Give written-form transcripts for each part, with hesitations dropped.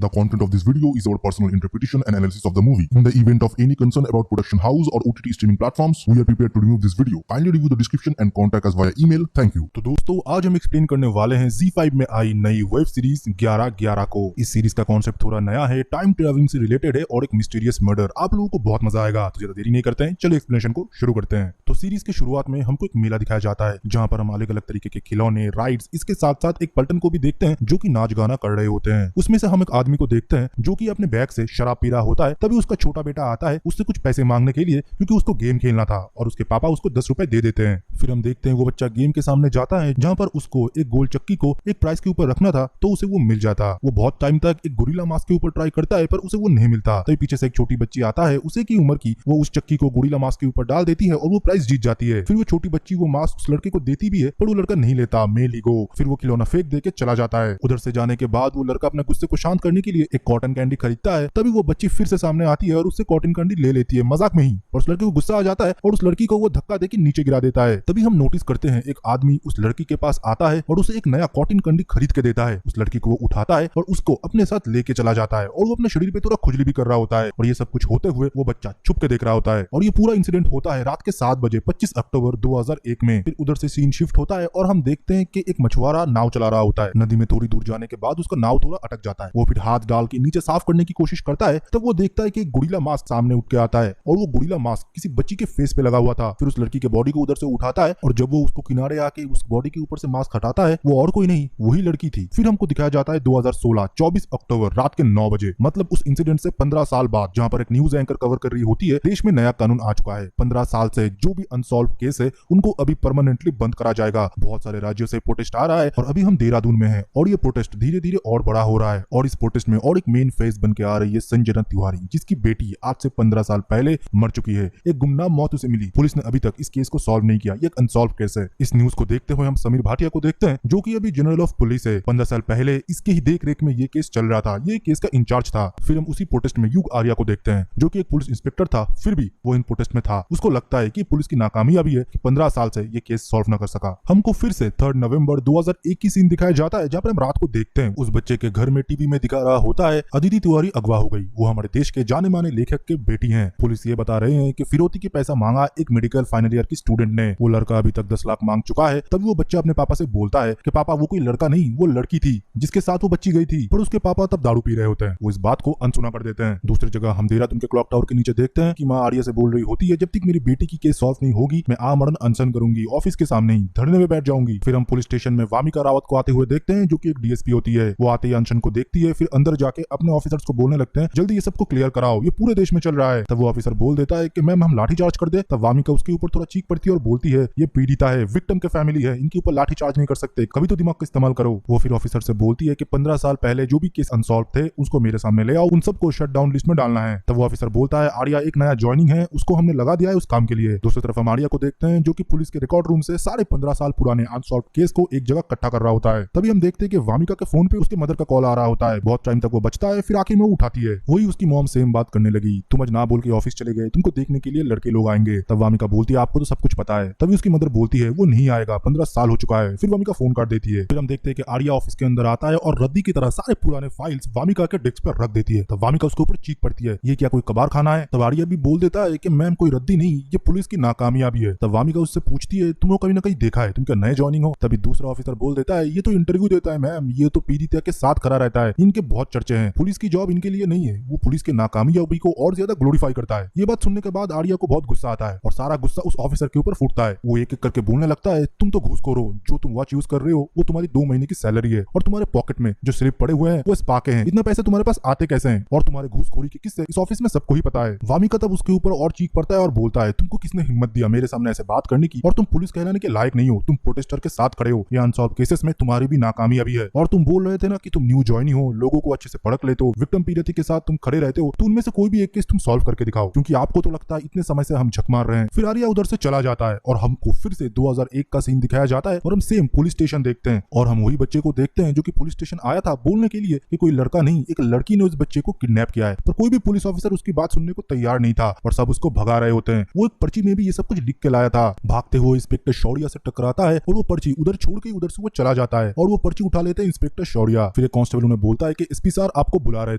The content of this video is our personal interpretation and analysis of the movie. In the event of any concern about production house or OTT streaming platforms, we are prepared to remove this video. Kindly review the description and contact us via email. Thank you. तो दोस्तों आज हम explain करने वाले हैं Z5 में आई नई web series 11/11 को। इस सीरीज का कॉन्सेप्ट थोड़ा नया है, टाइम ट्रेवलिंग से रिलेटेड है और एक मिस्टीरियस मर्डर। आप लोगों को बहुत मजा आएगा, तो ज्यादा देरी नहीं करते हैं, चलो एक्सप्लेनेशन को शुरू करते हैं। तो सीरीज के शुरुआत में हमको एक मेला दिखाया जाता है जहाँ पर हम अलग अलग तरीके के खिलौने, राइड्स, इसके साथ साथ एक पलटन को भी देखते हैं जो कि नाच गाना कर रहे होते हैं। उसमें से हम एक आदमी को देखते हैं जो कि अपने बैग से शराब पी रहा होता है। तभी उसका छोटा बेटा आता है उससे कुछ पैसे मांगने के लिए, क्योंकि उसको गेम खेलना था और उसके पापा उसको 10 रुपए दे देते हैं। फिर हम देखते हैं वो बच्चा गेम के सामने जाता है जहाँ पर उसको एक गोल चक्की को एक प्राइस के ऊपर रखना था, तो उसे वो मिल जाता। वो बहुत टाइम तक एक गोरिल्ला मास्क के ऊपर ट्राई करता है पर उसे वो नहीं मिलता। तभी पीछे से एक छोटी बच्ची आता है, उसे की उम्र की, वो उस चक्की को गोरिल्ला मास्क के ऊपर डाल देती है और वो प्राइस जीत जाती है। फिर वो छोटी बच्ची वो मास्क उस लड़के को देती भी है पर वो लड़का नहीं लेता, मे लीगो। फिर वो खिलौना फेंक दे के चला जाता है। उधर से जाने के बाद वो लड़का अपने गुस्से को शांत करने के लिए एक कॉटन कैंडी खरीदता है। तभी वो बच्ची फिर से सामने आती है और उससे कॉटन कैंडी ले लेती है मजाक में ही, और उस लड़के को गुस्सा आ जाता है और उस लड़की को वो धक्का देके नीचे गिरा देता है। तभी हम नोटिस करते हैं एक आदमी उस लड़की के पास आता है और उसे एक नया कॉटन कैंडी खरीद के देता है। उस लड़की को वो उठाता है और उसको अपने साथ लेके चला जाता है और वो अपने शरीर पे थोड़ा खुजली भी कर रहा होता है। और ये सब कुछ होते हुए वो बच्चा छुप के देख रहा होता है। और ये पूरा इंसिडेंट होता है रात के 7 बजे 25 अक्टूबर 2001 में। फिर उधर से सीन शिफ्ट होता है और हम देखते हैं कि एक मछुआरा नाव चला रहा होता है। नदी में थोड़ी दूर जाने के बाद उसका नाव थोड़ा अटक जाता है। वो फिर हाथ डाल के नीचे साफ करने की कोशिश करता है, तब वो देखता है कि एक गोरिल्ला मास्क सामने उठ के आता है और वो गोरिल्ला मास्क किसी बच्ची के फेस पे लगा हुआ था। फिर उस लड़की के बॉडी को उधर से उठाता है और जब वो उसको किनारे आके उस बॉडी के ऊपर से मास्क हटाता है, वो और कोई नहीं वही लड़की थी। फिर हमको दिखाया जाता है 2016 24 अक्टूबर रात के 9 बजे, मतलब उस इंसिडेंट से 15 साल बाद, जहाँ पर एक न्यूज एंकर कवर कर रही होती है। देश में नया कानून आ चुका है, 15 साल से जो भी अनसॉल्व केस है उनको अभी परमानेंटली बंद करा जाएगा। बहुत सारे राज्यों से प्रोटेस्ट आ रहा है और अभी हम देहरादून में हैं और ये प्रोटेस्ट धीरे धीरे और बड़ा हो रहा है। और इस प्रोटेस्ट में और एक मेन फेस बन के आ रही है संजना तिवारी, जिसकी बेटी आज से 15 साल पहले मर चुकी है। एक गुमनाम मौत उसे मिली। पुलिस ने अभी तक इस केस को सॉल्व नहीं किया, ये एक अनसॉल्व केस है। इस न्यूज को देखते हुए हम समीर भाटिया को देखते हैं जो कि अभी जनरल ऑफ पुलिस है। 15 साल पहले इसके ही देख रेख में ये केस चल रहा था, ये केस का इंचार्ज था। फिर हम उसी प्रोटेस्ट में युग आर्या को देखते हैं जो कि एक पुलिस इंस्पेक्टर था, फिर भी वो इन प्रोटेस्ट में था। उसको लगता है कि पुलिस की नाकामयाबी है कि 15 साल से ये केस सॉल्व न कर सका। हमको फिर से 3 नवंबर 2001 की सीन दिखाया जाता है जहाँ पर हम रात को देखते हैं उस बच्चे के घर में टीवी में दिखा रहा होता है अदिति तिवारी अगवा हो गई। वो हमारे देश के जाने माने लेखक के बेटी हैं। पुलिस ये बता रहे हैं कि फिरौती के पैसा मांगा एक मेडिकल फाइनल ईयर की स्टूडेंट ने। वो लड़का अभी तक 10 लाख मांग चुका है। तभी वो बच्चा अपने पापा से बोलता है कि पापा वो कोई लड़का नहीं, वो लड़की थी जिसके साथ वो बच्ची गई थी। पर उसके पापा तब दारू पी रहे होते हैं। वो इस बात को अनसुना कर देते हैं। दूसरी जगह हम देहरादून के क्लॉक टावर के नीचे देखते हैं कि माँ आर्या से बोल रही होती है, जब तक मेरी बेटी की केस सॉल्व नहीं होगी मैं आमरण अनशन करूंगी, ऑफिस के सामने ही धरने में बैठ जाऊंगी। फिर हम पुलिस स्टेशन में वामिका रावत को आते हुए देखते हैं जो कि एक डीएसपी होती है। वो आते ही अनशन को देखती है, फिर अंदर जाके अपने ऑफिसर्स को बोलने लगते हैं जल्दी ये सबको क्लियर कराओ, ये पूरे देश में चल रहा है। तब वो ऑफिसर बोल देता है कि मैम हम लाठी चार्ज कर दे। तब वामिका उसके ऊपर थोड़ा चीख पड़ती है और बोलती है ये पीड़िता है, विक्टिम के फैमिली है, इनके ऊपर लाठी चार्ज नहीं कर सकते, कभी तो दिमाग का इस्तेमाल करो। वो फिर ऑफिसर से बोलती है कि 15 साल पहले जो भी केस अनसॉल्व थे उसको मेरे सामने ले आओ, उन सबको शट डाउन लिस्ट में डालना है। तब वो ऑफिसर बोलता है आर्या एक नया ज्वाइनिंग है, उसको हमने लगा दिया है उस काम के लिए। दूसरी तरफ हम आर्या को देखते हैं जो कि पुलिस के रिकॉर्ड रूम से साढ़े 15 साल पुराने अनसॉल्व केस को एक जगह इकट्ठा कर रहा होता है। तभी हम देखते हैं कि वामिका के फोन पे उसके मदर का कॉल आ रहा होता है। बहुत टाइम तक वो बचता है, फिर आखिर में वो उठाती है। वही उसकी मॉम सेम बात करने लगी, तुम आज ना बोल के ऑफिस चले गए, तुमको देखने के लिए लड़के लोग आएंगे। तब वामिका बोलती है आपको तो सब कुछ पता है। तभी उसकी मदर बोलती है वो नहीं आएगा, 15 साल हो चुका है। फिर वामिका फोन काट देती है। फिर हम देखते हैं कि आर्या ऑफिस के अंदर आता है और रद्दी की तरह सारे पुराने फाइल्स वामिका के डेस्क पर रख देती है। तब वामिका उसके ऊपर चीख पड़ती है ये क्या कोई कबार खाना है। तब आर्या भी बोल देता है कि मैम कोई रद्दी नहीं, ये पुलिस की नाकामयाबी है। तब वामिका उससे पूछती है तुमने कभी ना कहीं देखा है, तुम क्या नए ज्वाइनिंग हो। तभी दूसरा ऑफिसर बोल देता है ये तो इंटरव्यू देता है मैम, ये तो पीड़िता के साथ खड़ा रहता है, इनके बहुत चर्चे हैं, पुलिस की जॉब इनके लिए नहीं है। वो पुलिस के नाकामयाबी को और ज्यादा ग्लोरीफाई करता है। ये बात सुनने के बाद आर्या को बहुत गुस्सा आता है और सारा गुस्सा उस ऑफिसर के ऊपर फूटता है। वो एक एक करके बोलने लगता है तुम तो घूसखोर हो, जो तुम वॉच यूज कर रहे हो वो तुम्हारी 2 महीने की सैलरी है और तुम्हारे पॉकेट में जो स्लिप पड़े हुए हैं वो स्पा के हैं, इतना पैसे तुम्हारे पास आते कैसे हैं, और तुम्हारे घूसखोरी के किस्से इस ऑफिस में सबको ही पता है। वामिका तब उसके ऊपर और चीख पड़ता है और बोलता है तुमको किसने हिम्मत दिया मेरे सामने ऐसे बात करने की, और तुम पुलिस कहलाने के लायक नहीं हो, तुम प्रोटेस्टर के साथ खड़े हो, ये अनसॉल्व केसेस में तुम्हारी भी नाकामयाबी है। और तुम बोल रहे थे ना कि तुम न्यू ज्वाइन हो, लोगों को अच्छे से परख लेते हो, विक्टिम पीड़ित के साथ तुम खड़े रहते हो, तो उनमें से कोई भी एक केस तुम सॉल्व करके दिखाओ, क्योंकि आपको तो लगता है इतने समय से हम झक मार रहे हैं। फिर आर्या उधर से चला जाता है और हमको फिर से 2001 का सीन दिखाया जाता है और हम सेम पुलिस स्टेशन देखते हैं और हम वही बच्चे को देखते हैं जो कि पुलिस स्टेशन आया था बोलने के लिए कि कोई लड़का नहीं एक लड़की ने उस बच्चे को किडनैप किया है, पर कोई भी पुलिस ऑफिसर उसकी बात सुनने को तैयार नहीं था और सब उसको भगा रहे होते हैं। वो एक पर्ची में भी ये सब कुछ लिख के लाया था। भागते हुए इंस्पेक्टर शौर्या से टकराता है और वो पर्ची उधर छोड़ के उधर से वो चला जाता है और वो पर्ची उठा लेते हैं इंस्पेक्टर शौर्या। फिर एक कांस्टेबल उन्हें बोलता है कि एसपी सर आपको बुला रहे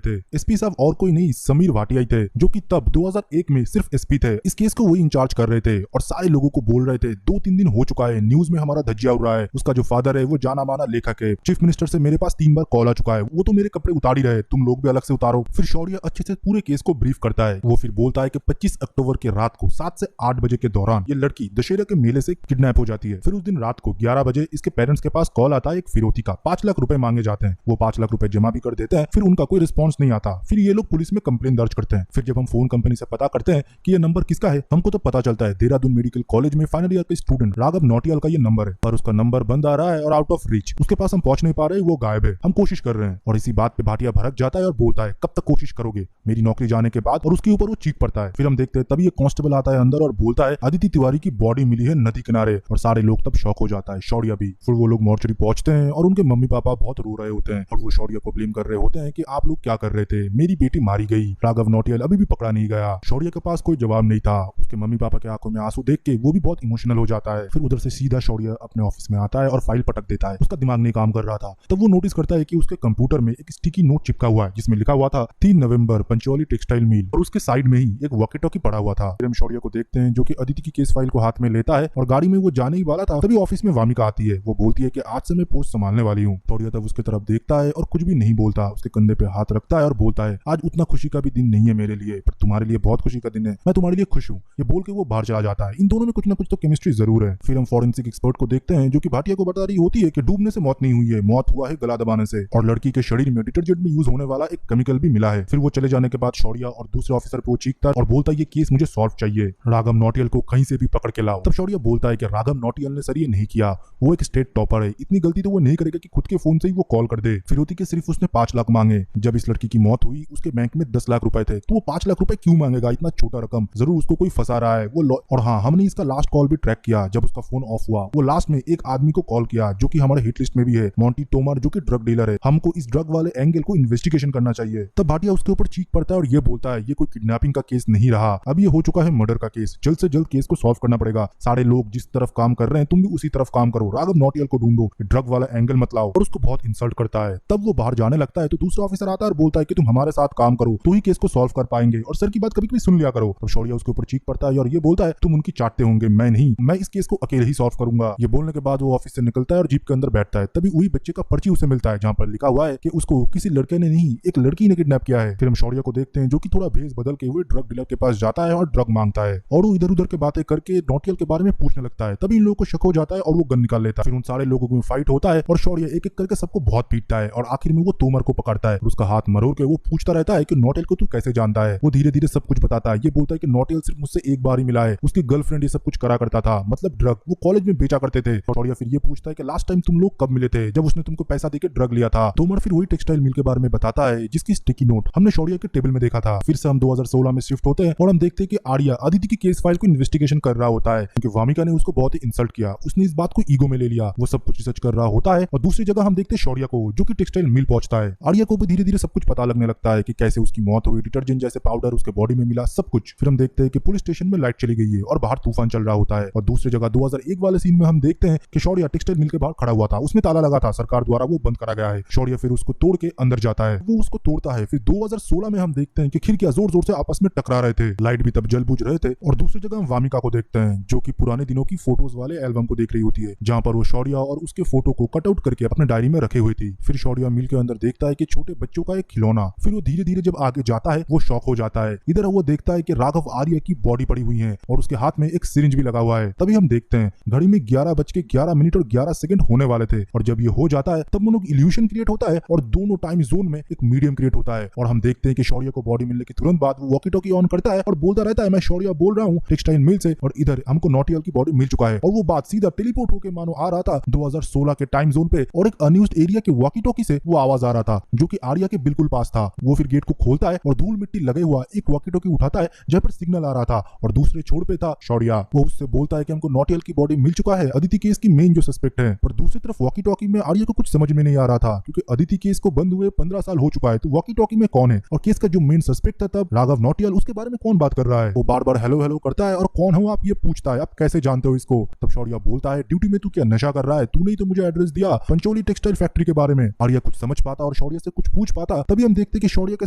थे। एसपी साहब और कोई नहीं समीर भाटिया ही थे, जो कि तब 2001 में सिर्फ एसपी थे। इस केस को वही इंचार्ज कर रहे थे और सारे लोगों को बोल रहे थे 2-3 दिन हो चुका है, न्यूज में हमारा धज्जिया उड़ रहा है, उसका जो फादर है वो जाना माना लेखक है, चीफ मिनिस्टर से मेरे पास 3 बार कॉल आ चुका है, वो तो मेरे कपड़े उतार ही रहे, तुम लोग भी अलग से उतारो। फिर शौर्य अच्छे से पूरे केस को ब्रीफ करता है। वो फिर बोलता है कि 25 अक्टूबर के रात को 7 से 8 बजे के दौरान ये लड़की दशहरा के मेले से किडनैप हो जाती है। फिर उस दिन रात को 11 बजे इसके पेरेंट्स के पास कॉल आता है एक फिरौती का, 5 लाख रुपए मांगे जाते हैं। वो 5 लाख रुपए जमा भी कर देते हैं, फिर उनका कोई रिस्पॉन्स नहीं आता। फिर ये लोग पुलिस में कंप्लेन दर्ज करते हैं। फिर जब हम फोन कंपनी से पता करते हैं कि ये नंबर किसका है, हमको तो पता चलता है देहरादून मेडिकल कॉलेज में फाइनल ईयर का स्टूडेंट राघव नौटियाल का ये नंबर है, पर उसका नंबर बंद आ रहा है और आउट ऑफ रीच, उसके पास हम पहुंच नहीं पा रहे, वो गायब है, हम कोशिश कर रहे हैं। और इसी बात पे भाटिया भड़क जाता है और बोलता है कब तक कोशिश करोगे मेरी नौकरी जाने के बाद, और उसके ऊपर वो चीख पड़ता है। फिर हम देखते हैं तभी ये कांस्टेबल आता है अंदर और बोलता है अदिति तिवारी की बॉडी मिली है नदी किनारे, और सारे लोग तब शॉक हो जाता है, शौर्य भी। फिर वो लोग मोर्चरी पहुंचते हैं और उनके मम्मी पापा बहुत रो रहे होते हैं और वो शौर्य को ब्लेम कर रहे होते हैं कि आप लोग क्या कर रहे थे, मेरी बेटी मारी गई, राघव नौटियाल अभी भी पकड़ा नहीं गया। शौर्य के पास कोई जवाब नहीं था। उसके मम्मी पापा के आंखों में आंसू देख के वो भी बहुत इमोशनल हो जाता है। फिर उधर से सीधा शौर्य अपने ऑफिस में आता है और फाइल पटक देता है। उसका दिमाग नहीं काम कर रहा था। तब वो नोटिस करता है कि उसके कंप्यूटर में एक स्टिकी नोट चिपका हुआ है जिसमें लिखा हुआ था 3 नवंबर पंचौली टेक्सटाइल मिल, और उसके साइड में ही एक वॉकी टॉकी पड़ा हुआ था। फिर हम शौर्य को देखते हैं जो कि अदिति की केस फाइल को हाथ में लेता है और गाड़ी में वो जाने ही वाला था तभी ऑफिस में वामिका आती है। वो बोलती है कि आज से मैं पोस्ट संभालने वाली हूँ। शौर्य तब उसके तरफ देखता है और कुछ भी नहीं बोलता, उसके कंधे पे हाथ रखता है और बोलता है आज उतना खुशी का भी दिन नहीं है मेरे लिए, पर तुम्हारे लिए बहुत खुशी का दिन है, मैं तुम्हारे लिए खुश हूँ। ये बोल के वो बाहर चला जाता है। इन दोनों में कुछ ना कुछ तो केमिस्ट्री जरूर है। फिर हम फॉरेंसिक एक्सपर्ट को देखते हैं जो कि भाटिया को बता रही होती है कि डूबने से मौत नहीं हुई है, मौत हुआ है गला दबाने से, और लड़की के शरीर में डिटर्जेंट में यूज होने वाला एक केमिकल भी मिला है। फिर वो चले जाने के बाद शौर्य और दूसरे ऑफिसर पे वो चीखता है और बोलता है ये केस मुझे सॉल्व चाहिए, राघव नौटियाल को कहीं से भी पकड़ के लाओ। तब शौर्य बोलता है कि राघव नौटियाल ने सर ये नहीं किया, वो एक स्टेट टॉपर है, इतनी गलती तो वो नहीं करेगा कि खुद के फोन से ही वो कॉल कर दे। फिरौती के सिर्फ उसने 5 लाख मांगे। जब इस लड़की की मौत हुई उसके बैंक में 10 लाख रुपए थे, तो वो 5 लाख रुपए क्यों मांगेगा, इतना छोटा रकम, जरूर उसको कोई फंसा रहा है वो। और हाँ, हमने इसका लास्ट कॉल भी ट्रैक किया। जब उसका फोन ऑफ हुआ वो लास्ट में एक आदमी को कॉल किया जो कि हमारे हिट लिस्ट में भी है, मोंटी तोमर, जो कि ड्रग डीलर है। हमको इस ड्रग वाले एंगल को इन्वेस्टिगेशन करना चाहिए। तब भाटिया उसके ऊपर चीख पड़ता है और ये बोलता है ये कोई किडनैपिंग का केस नहीं रहा, अब ये हो चुका है मर्डर का केस, जल्द से जल्द केस को सॉल्व करना पड़ेगा। सारे लोग जिस तरफ काम कर रहे हैं तुम भी उसी तरफ काम करो, राघव नौटियाल को ढूंढो, ड्रग वाला एंगल मत लाओ। और उसको बहुत इंसल्ट करता है। तब वो बाहर जाने लगता है तो दूसरा ऑफिसर आता है और बोलता है कि तुम हमारे साथ काम करो तो ही केस को सॉल्व कर पाएंगे, और सर की बात कभी कभी सुन लिया करो। तब शौर्य उसके ऊपर चीख पड़ता है और ये बोलता है तुम उनकी चाटते होंगे, मैं नहीं, मैं इस केस को अकेले ही सॉल्व करूंगा। ये बोलने के बाद वो ऑफिस से निकलता है और जीप के अंदर बैठता है। तभी वही बच्चे का पर्ची उसे मिलता है जहाँ पर लिखा हुआ है कि उसको किसी लड़के ने नहीं एक लड़की ने किडनैप किया है। फिर हम शौर्य को देखते हैं जो कि थोड़ा भेस बदल के हुए ड्रग डीलर के पास जाता है और ड्रग मांगता है, और वो इधर उधर के बातें करके नौटियाल के बारे में पूछने लगता है। तभी इन लोगों को शक हो जाता है और वो गन निकाल लेता है। फिर उन सारे लोगों में फाइट होता है और शौर्य एक एक करके सबको बहुत पीटता है और आखिर में वो तोमर को पकड़ता है और उसका हाथ मरोड़ के वो पूछता रहता है कि नौटियाल को तू कैसे जानता है। वो धीरे धीरे सब कुछ बताता है। ये बोलता है कि नौटियाल सिर्फ मुझसे एक बार ही मिला है, उसकी गर्लफ्रेंड ये सब कुछ करा करता था, मतलब ड्रग वो कॉलेज में बेचा करते थे। शौर्य फिर ये पूछता है कि लास्ट टाइम तुम लोग कब मिले थे, जब उसने तुमको पैसा देके ड्रग लिया था। तोमर फिर वही टेक्सटाइल मिल के बारे में बताता है जिसकी स्टिकी नोट हमने शौर्य के टेबल में देखा था। फिर से हम 2016 में शिफ्ट होते हैं और हम देखते हैं कि आर्या अदिति की केस फाइल को इन्वेस्टिगेशन कर रहा होता है क्योंकि वामिका ने उसको बहुत ही इंसल्ट किया। उसने इस बात को ईगो में ले लिया, वो सब कुछ रिसर्च कर रहा होता है। और दूसरी जगह हम देखते हैं शौर्य को जो कि टेक्सटाइल मिल पहुंचता है। आर्या को भी धीरे धीरे सब कुछ पता लगने लगता है कि कैसे उसकी मौत हुई, डिटर्जेंट जैसे पाउडर उसके बॉडी में मिला, सब कुछ। फिर हम देखते हैं कि पुलिस स्टेशन में लाइट चली गई है और बाहर तूफान चल रहा होता है। और दूसरी जगह 2001 वाले सीन में हम देखते हैं कि शौर्य टेक्सटाइल मिल के बाहर खड़ा हुआ था, उसमें ताला लगा था, सरकार द्वारा वो बंद करा गया है। शौर्य फिर उसको तोड़ के अंदर जाता है, वो उसको तोड़ता है। फिर 2016 में हम देखते हैं कि खिड़कियां जोर जोर से आपस में टकरा रहे थे, लाइट भी तब जल बुझ रहे थे। और दूसरी जगह हम वामिका को देखते हैं जो कि पुराने दिनों की फोटोज वाले एल्बम को देख रही होती है जहां पर वो शौर्य और उसके फोटो को कट आउट करके अपने डायरी में रखे हुई थी। फिर शौर्य मिल के अंदर देखता है कि छोटे बच्चों का एक खिलौना। फिर वो धीरे धीरे जब आगे जाता है वो शॉक हो जाता है। इधर वो देखता है कि राघव आर्य की बॉडी पड़ी हुई है और उसके हाथ में एक सिरिंज भी लगा हुआ है। तभी हम देखते हैं घड़ी में 11:11 और 11 सेकंड होने वाले थे, और जब ये हो जाता है तब मनों इल्यूशन क्रिएट होता है और दोनों टाइम जोन में एक मीडियम क्रिएट होता है। और हम देखते हैं कि शौर्य को बॉडी मिलने के तुरंत बाद वो वॉकी टॉकी ऑन करता है और बोलता रहता है मैं शौर्य बोल रहा हूँ टेक्सटाइल मिल से, और इधर हमको नौटियाल की बॉडी मिल चुका है। और वो बात सीधा टेलीपोर्ट होकर मानो आ रहा था 2016 के टाइम जोन पे, और एक अनयूज्ड एरिया के वॉकी टॉकी से वो आवाज आ रहा था जो कि आर्या के बिल्कुल पास था। वो फिर गेट को खोलता है और धूल मिट्टी लगे हुआ एक वॉकी टॉकी उठाता है जहाँ पर सिग्नल आ रहा था, और दूसरे छोर पे था शौर्य। वो उससे बोलता है कि हमको नौटियाल की बॉडी मिल चुका है, अदिति केस की मेन जो सस्पेक्ट है। पर दूसरी तरफ वॉकी टॉकी में आर्या को कुछ समझ में नहीं आ रहा था क्योंकि अदिति केस को बंद हुए 15 साल हो चुका है, तो वॉकी टॉकी में कौन है और केस का जो मेन सस्पेक्ट था तब राघव नौटियाल, उसके बारे में कौन बात कर रहा है। वो बार बार हेलो हेलो करता है और कौन हो आप ये पूछता है, आप कैसे जानते हो इसको। तब शौर्य बोलता है ड्यूटी में तू क्या नशा कर रहा है, तूने ही तो मुझे एड्रेस दिया पंचोली टेक्सटाइल फैक्ट्री के बारे में। आर्या कुछ समझ पाता और और शौर्य से कुछ पूछ पाता, तभी हम देखते कि शौर्य के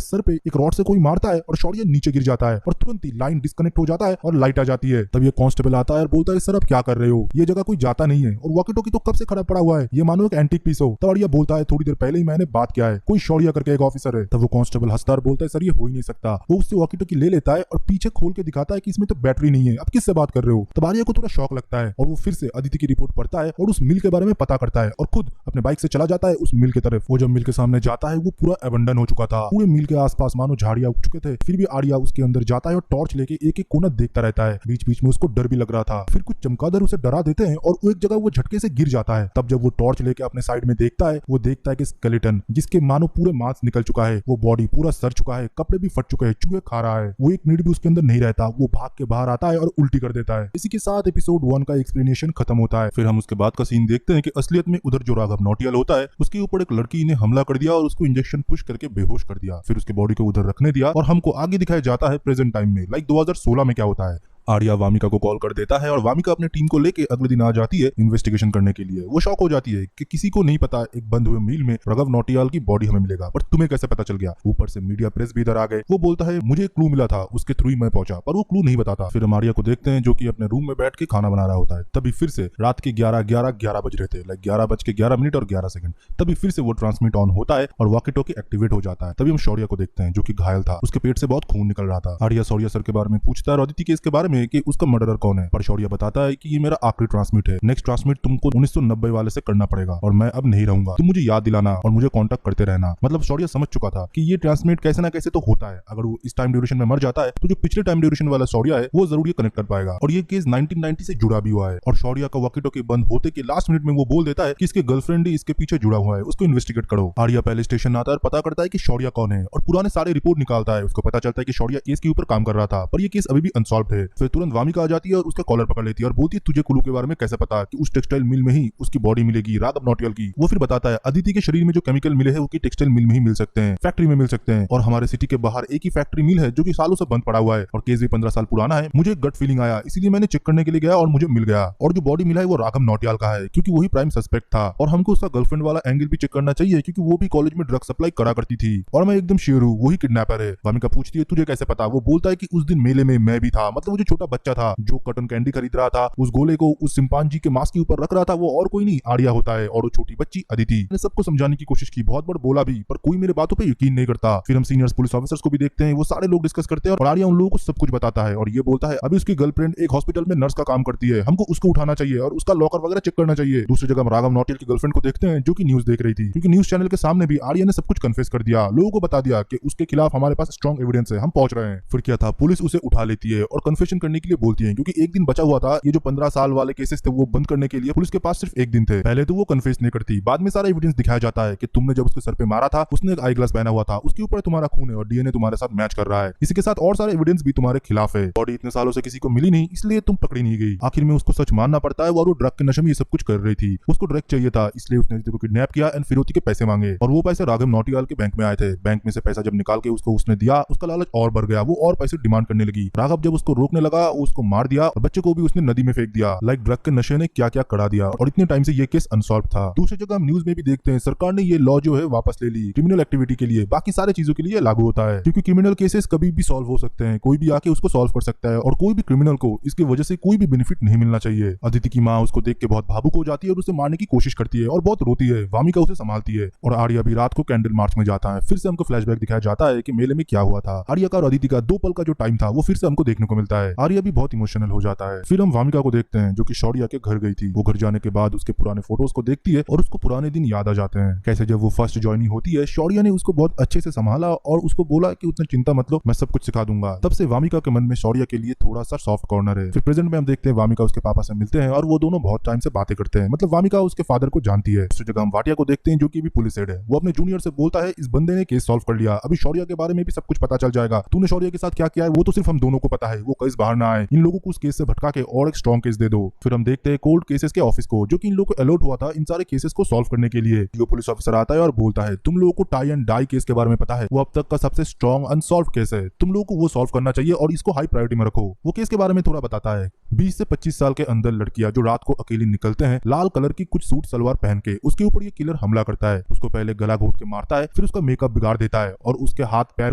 सर पे एक रॉड से कोई मारता है और शौर्य नीचे गिर जाता है और तुरंत ही लाइन डिस्कनेक्ट हो जाता है और लाइट आ जाती है। तब ये कांस्टेबल आता है और बोलता है सर अब क्या कर रहे हो, ये जगह कोई जाता नहीं है और वॉकी टॉकी तो कब से खड़ा पड़ा हुआ है, ये मानो एक एंटीक पीस हो। तब आर्या बोलता है थोड़ी देर पहले ही मैंने बात किया है, कोई शौर्य करके एक ऑफिसर है। तब वो कांस्टेबल हंसता है, बोलता है सर ये हो ही नहीं सकता। वो उससे वॉकी टॉकी ले लेता है और पीछे खोल के दिखाता है कि इसमें तो बैटरी नहीं है, अब किससे बात कर रहे हो। तब आर्या को थोड़ा शौक लगता है और वो फिर से अदिति की रिपोर्ट पढ़ता है और उस मिल के बारे में पता करता है और खुद अपने बाइक से चला जाता है उस मिल की तरफ। वो जब मिल के सामने जाता है वो पूरा एबंडन हो चुका था, पूरे मिल के आसपास मानो झाड़ियां उग चुके थे। फिर भी आर्या उसके अंदर जाता है और टॉर्च लेके एक एक कोना देखता रहता है। बीच बीच में उसको डर भी लग रहा था। फिर कुछ चमगादड़ उसे डरा देते हैं और वो एक जगह वो झटके से गिर जाता है। तब जब वो टॉर्च लेके अपने साइड में देखता है, वो देखता है कि स्केलेटन जिसके मानो पूरे मांस निकल चुका है, वो बॉडी पूरा सड़ चुका है, कपड़े भी फट चुके हैं, चूहे खा रहा है। वो एक मिनट भी उसके अंदर नहीं रहता, वो भाग के बाहर आता है और उल्टी कर देता है। इसी के साथ एपिसोड 1 का एक्सप्लेनेशन खत्म होता है। फिर हम उसके बाद का सीन देखते हैं कि असलियत में उधर जो राघव नौटियाल होता है उसके ऊपर एक लड़की ने हमला कर दिया और उसको इंजेक्शन पुश करके बेहोश कर दिया। फिर उसके बॉडी को उधर रखने दिया और हमको आगे दिखाया जाता है प्रेजेंट टाइम में, लाइक 2016 में क्या होता है। आर्या वामिका को कॉल कर देता है और वामिका अपने टीम को लेके अगले दिन आ जाती है इन्वेस्टिगेशन करने के लिए। वो शॉक हो जाती है कि किसी को नहीं पता एक बंद हुए मील में राघव नौटियाल की बॉडी हमें मिलेगा, पर तुम्हें कैसे पता चल गया। ऊपर से मीडिया प्रेस भी इधर आ गए। वो बोलता है मुझे एक क्लू मिला था, उसके थ्रू ही मैं पहुंचा, पर वो क्लू नहीं बताता। फिर हम आर्या को देखते हैं जो कि अपने रूम में बैठ के खाना बना रहा होता है। तभी फिर से रात के 11 बज रहे थे, लाइक 11:11 और 11 सेकंड। तभी फिर से वो ट्रांसमिट ऑन होता है और वॉकी टॉकी एक्टिवेट हो जाता है। तभी हम शौर्य को देखते हैं जो कि घायल था, उसके पेट से बहुत खून निकल रहा था। आर्या शौर्य सर के बारे में पूछता है और अदिति के इसके बारे में कि उसका मर्डरर कौन है, पर शौर्य बताता है कि ये मेरा आखिरी ट्रांसमिट है, नेक्स्ट ट्रांसमिट तुमको 1990 वाले से करना पड़ेगा और मैं अब नहीं रहूंगा, तुम मुझे याद दिलाना और मुझे कांटेक्ट करते रहना। मतलब शौर्य समझ चुका था कि ये ट्रांसमिट कैसे ना कैसे तो होता है, अगर वो इस टाइम ड्यूरेशन में मर जाता है तो जो पिछले टाइम ड्यूरेशन वाला शौर्य है वो जरूर कनेक्ट कर पाएगा। और ये केस 1990 से जुड़ा भी हुआ है और शौर्य का वॉकी टॉकी बंद होते के लास्ट मिनट में वो बोल देता है कि इसके गर्लफ्रेंड ही इसके पीछे जुड़ा हुआ है, उसको इन्वेस्टिगेट करो। आर्या पहले स्टेशन आता है और पता करता है कि शौर्य कौन है और पुराने सारे रिपोर्ट निकालता है। उसको पता चलता है कि शौर्य केस के ऊपर काम कर रहा था, पर ये केस अभी भी अनसॉल्व्ड है। फिर तुरंत वामिका आ जाती है और उसका कॉलर पकड़ लेती है और बोलती है तुझे कुल्लू के बारे में कैसे पता कि उस टेक्सटाइल मिल में ही उसकी बॉडी मिलेगी, राघव नौटियाल की। वो फिर बताता है अदिति के शरीर में जो केमिकल मिले हैं वो की टेक्सटाइल मिल में ही मिल सकते हैं, फैक्ट्री में मिल सकते हैं, और हमारे सिटी के बाहर एक ही फैक्ट्री मिल है जो कि सालों से बंद पड़ा हुआ है और केस भी 15 साल पुराना है। मुझे गट फीलिंग आया, इसीलिए मैंने चेक करने के लिए गया और मुझे मिल गया, और जो बॉडी मिला है वो राघव नौटियाल का है क्योंकि वही प्राइम सस्पेक्ट था। और हमको उसका गर्लफ्रेंड वाला एंगल भी चेक करना चाहिए क्योंकि वो भी कॉलेज में ड्रग सप्लाई करा करती थी और मैं एकदम श्योर हूँ वही किडनैपर है। वामिका पूछती है तुझे कैसे पता। वो बोलता है कि उस दिन मेले में मैं भी था, मतलब वो जो छोटा बच्चा था जो कॉटन कैंडी खरीद रहा था, उस गोले को उस चिंपांजी के मास्क के ऊपर रख रहा था, वो और कोई नहीं आर्या होता है और वो छोटी बच्ची अदिति। मैंने सबको समझाने की कोशिश की, बहुत बार बोला भी, पर कोई मेरे बातों पे यकीन नहीं करता। फिर हम सीनियर्स पुलिस ऑफिसर्स को भी देखते हैं, वो सारे लोग डिस्कस करते हैं और आर्या उन लोगों को सब कुछ बताता है और ये बोलता है अभी उसकी गर्लफ्रेंड एक हॉस्पिटल में नर्स का काम करती है, हमको उसको उठाना चाहिए और उसका लॉकर वगैरह चेक करना चाहिए। दूसरी जगह हम राघव नौटियाल की गर्लफ्रेंड को देखते हैं जो कि न्यूज देख रही थी क्योंकि न्यूज चैनल के सामने भी आर्या ने सब कुछ कन्फेस कर दिया, लोगों को बता दिया कि उसके खिलाफ हमारे पास स्ट्रॉन्ग एविडेंस है, हम पहुंच रहे हैं। फिर क्या था, पुलिस उसे उठा लेती है और कन्फेशन करने के लिए बोलती है क्योंकि एक दिन बचा हुआ था। ये जो 15 साल वाले केसेस थे वो बंद करने के लिए पुलिस के पास सिर्फ एक दिन थे। पहले तो वो कन्फेस नहीं करती, बाद में सारा एविडेंस दिखाया जाता है कि तुमने जब उसके सर पे मारा था उसने एक आई ग्लास पहना हुआ था, उसके ऊपर तुम्हारा खून है और डीएनए तुम्हारे साथ मैच कर रहा है, इसी के साथ और सारे एविडेंस भी तुम्हारे खिलाफ है। बॉडी इतने सालों से किसी को मिली नहीं इसलिए तुम पकड़ी नहीं गई। आखिर में उसको सच मानना पड़ता है और वो ड्रग के नशे में ये सब कुछ कर रही थी, उसको ड्रग चाहिए था इसलिए उसने अदिति को किडनैप किया एंड फिरौती के पैसे मांगे और वो पैसे राघव नौटियाल के बैंक में आए थे। बैंक में से पैसा जब निकाल के उसको उसने दिया, उसका लालच और बढ़ गया, वो और पैसे डिमांड करने लगी। राघव जब उसको रोकने लगा उसको मार दिया और बच्चे को भी उसने नदी में फेंक दिया। लाइक ड्रग के नशे ने क्या क्या करा दिया और इतने टाइम से ये केस अनसॉल्व था। दूसरी जगह हम न्यूज में भी देखते हैं सरकार ने ये लॉ जो है वापस ले ली क्रिमिनल एक्टिविटी के लिए, बाकी सारे चीजों के लिए लागू होता है क्योंकि क्रिमिनल केसेस कभी भी सॉल्व हो सकते हैं, कोई भी आके उसको सॉल्व कर सकता है और कोई भी क्रिमिनल को इसकी वजह से कोई भी बेनिफिट नहीं मिलना चाहिए। अदिति की माँ उसको देख के बहुत भावुक हो जाती है और उसे मारने की कोशिश करती है और बहुत रोती है। वामिका उसे संभालती है और आर्या भी रात को कैंडल मार्च में जाता है। फिर से हमको फ्लैशबैक दिखाया जाता है कि मेले में क्या हुआ था। आर्या का और अदिति का 2 पल का जो टाइम था वो फिर से हमको देखने को मिलता है। आर्या भी बहुत इमोशनल हो जाता है। फिर हम वामिका को देखते हैं जो कि शौर्य के घर गई थी। वो घर जाने के बाद उसके पुराने फोटोज को देखती है और उसको पुराने दिन याद आ जाते हैं। कैसे जब वो फर्स्ट ज्वाइनिंग होती है शौर्य ने उसको बहुत अच्छे से संभाला और उसको बोला कि उसने चिंता मत लो, मैं सब कुछ सिखा दूंगा। तब से वामिका के मन में शौर्य के लिए थोड़ा सा सॉफ्ट कॉर्नर है। फिर प्रेजेंट में हम देखते हैं वामिका उसके पापा से मिलते हैं और वो दोनों बहुत टाइम से बातें करते हैं, मतलब वामिका उसके फादर को जानती है। दूसरी जगह हम वाटिया को देखते हैं जो कि भी पुलिस हेड है। वो अपने जूनियर से बोलता है इस बंदे ने केस सॉल्व कर लिया, अभी शौर्य के बारे में भी सब कुछ पता चल जाएगा, तूने शौर्य के साथ क्या किया है वो तो सिर्फ हम दोनों को पता है, वो केस बाहर बाहर ना आए, इन लोगों को उस केस से भटका के और एक स्ट्रॉन्ग केस दे दो। फिर हम देखते हैं कोल्ड केसेस के ऑफिस को, जो कि इन लोगों को अलर्ट हुआ था इन सारे केसेस को सॉल्व करने के लिए। जो पुलिस ऑफिसर आता है और बोलता है तुम लोगों को टाई एंड डाई केस के बारे में पता है, वो अब तक का सबसे स्ट्रॉन्ग अनसॉल्व केस है, तुम लोगों को वो सॉल्व करना चाहिए और इसको हाई प्रायोरिटी में रखो। वो केस के बारे में थोड़ा बताता है। 20 से 25 साल के अंदर लड़कियां जो रात को अकेली निकलते हैं, लाल कलर की कुछ सूट सलवार पहन के, उसके ऊपर ये किलर हमला करता है। उसको पहले गला घोट के मारता है, फिर उसका मेकअप बिगाड़ देता है और उसके हाथ पैर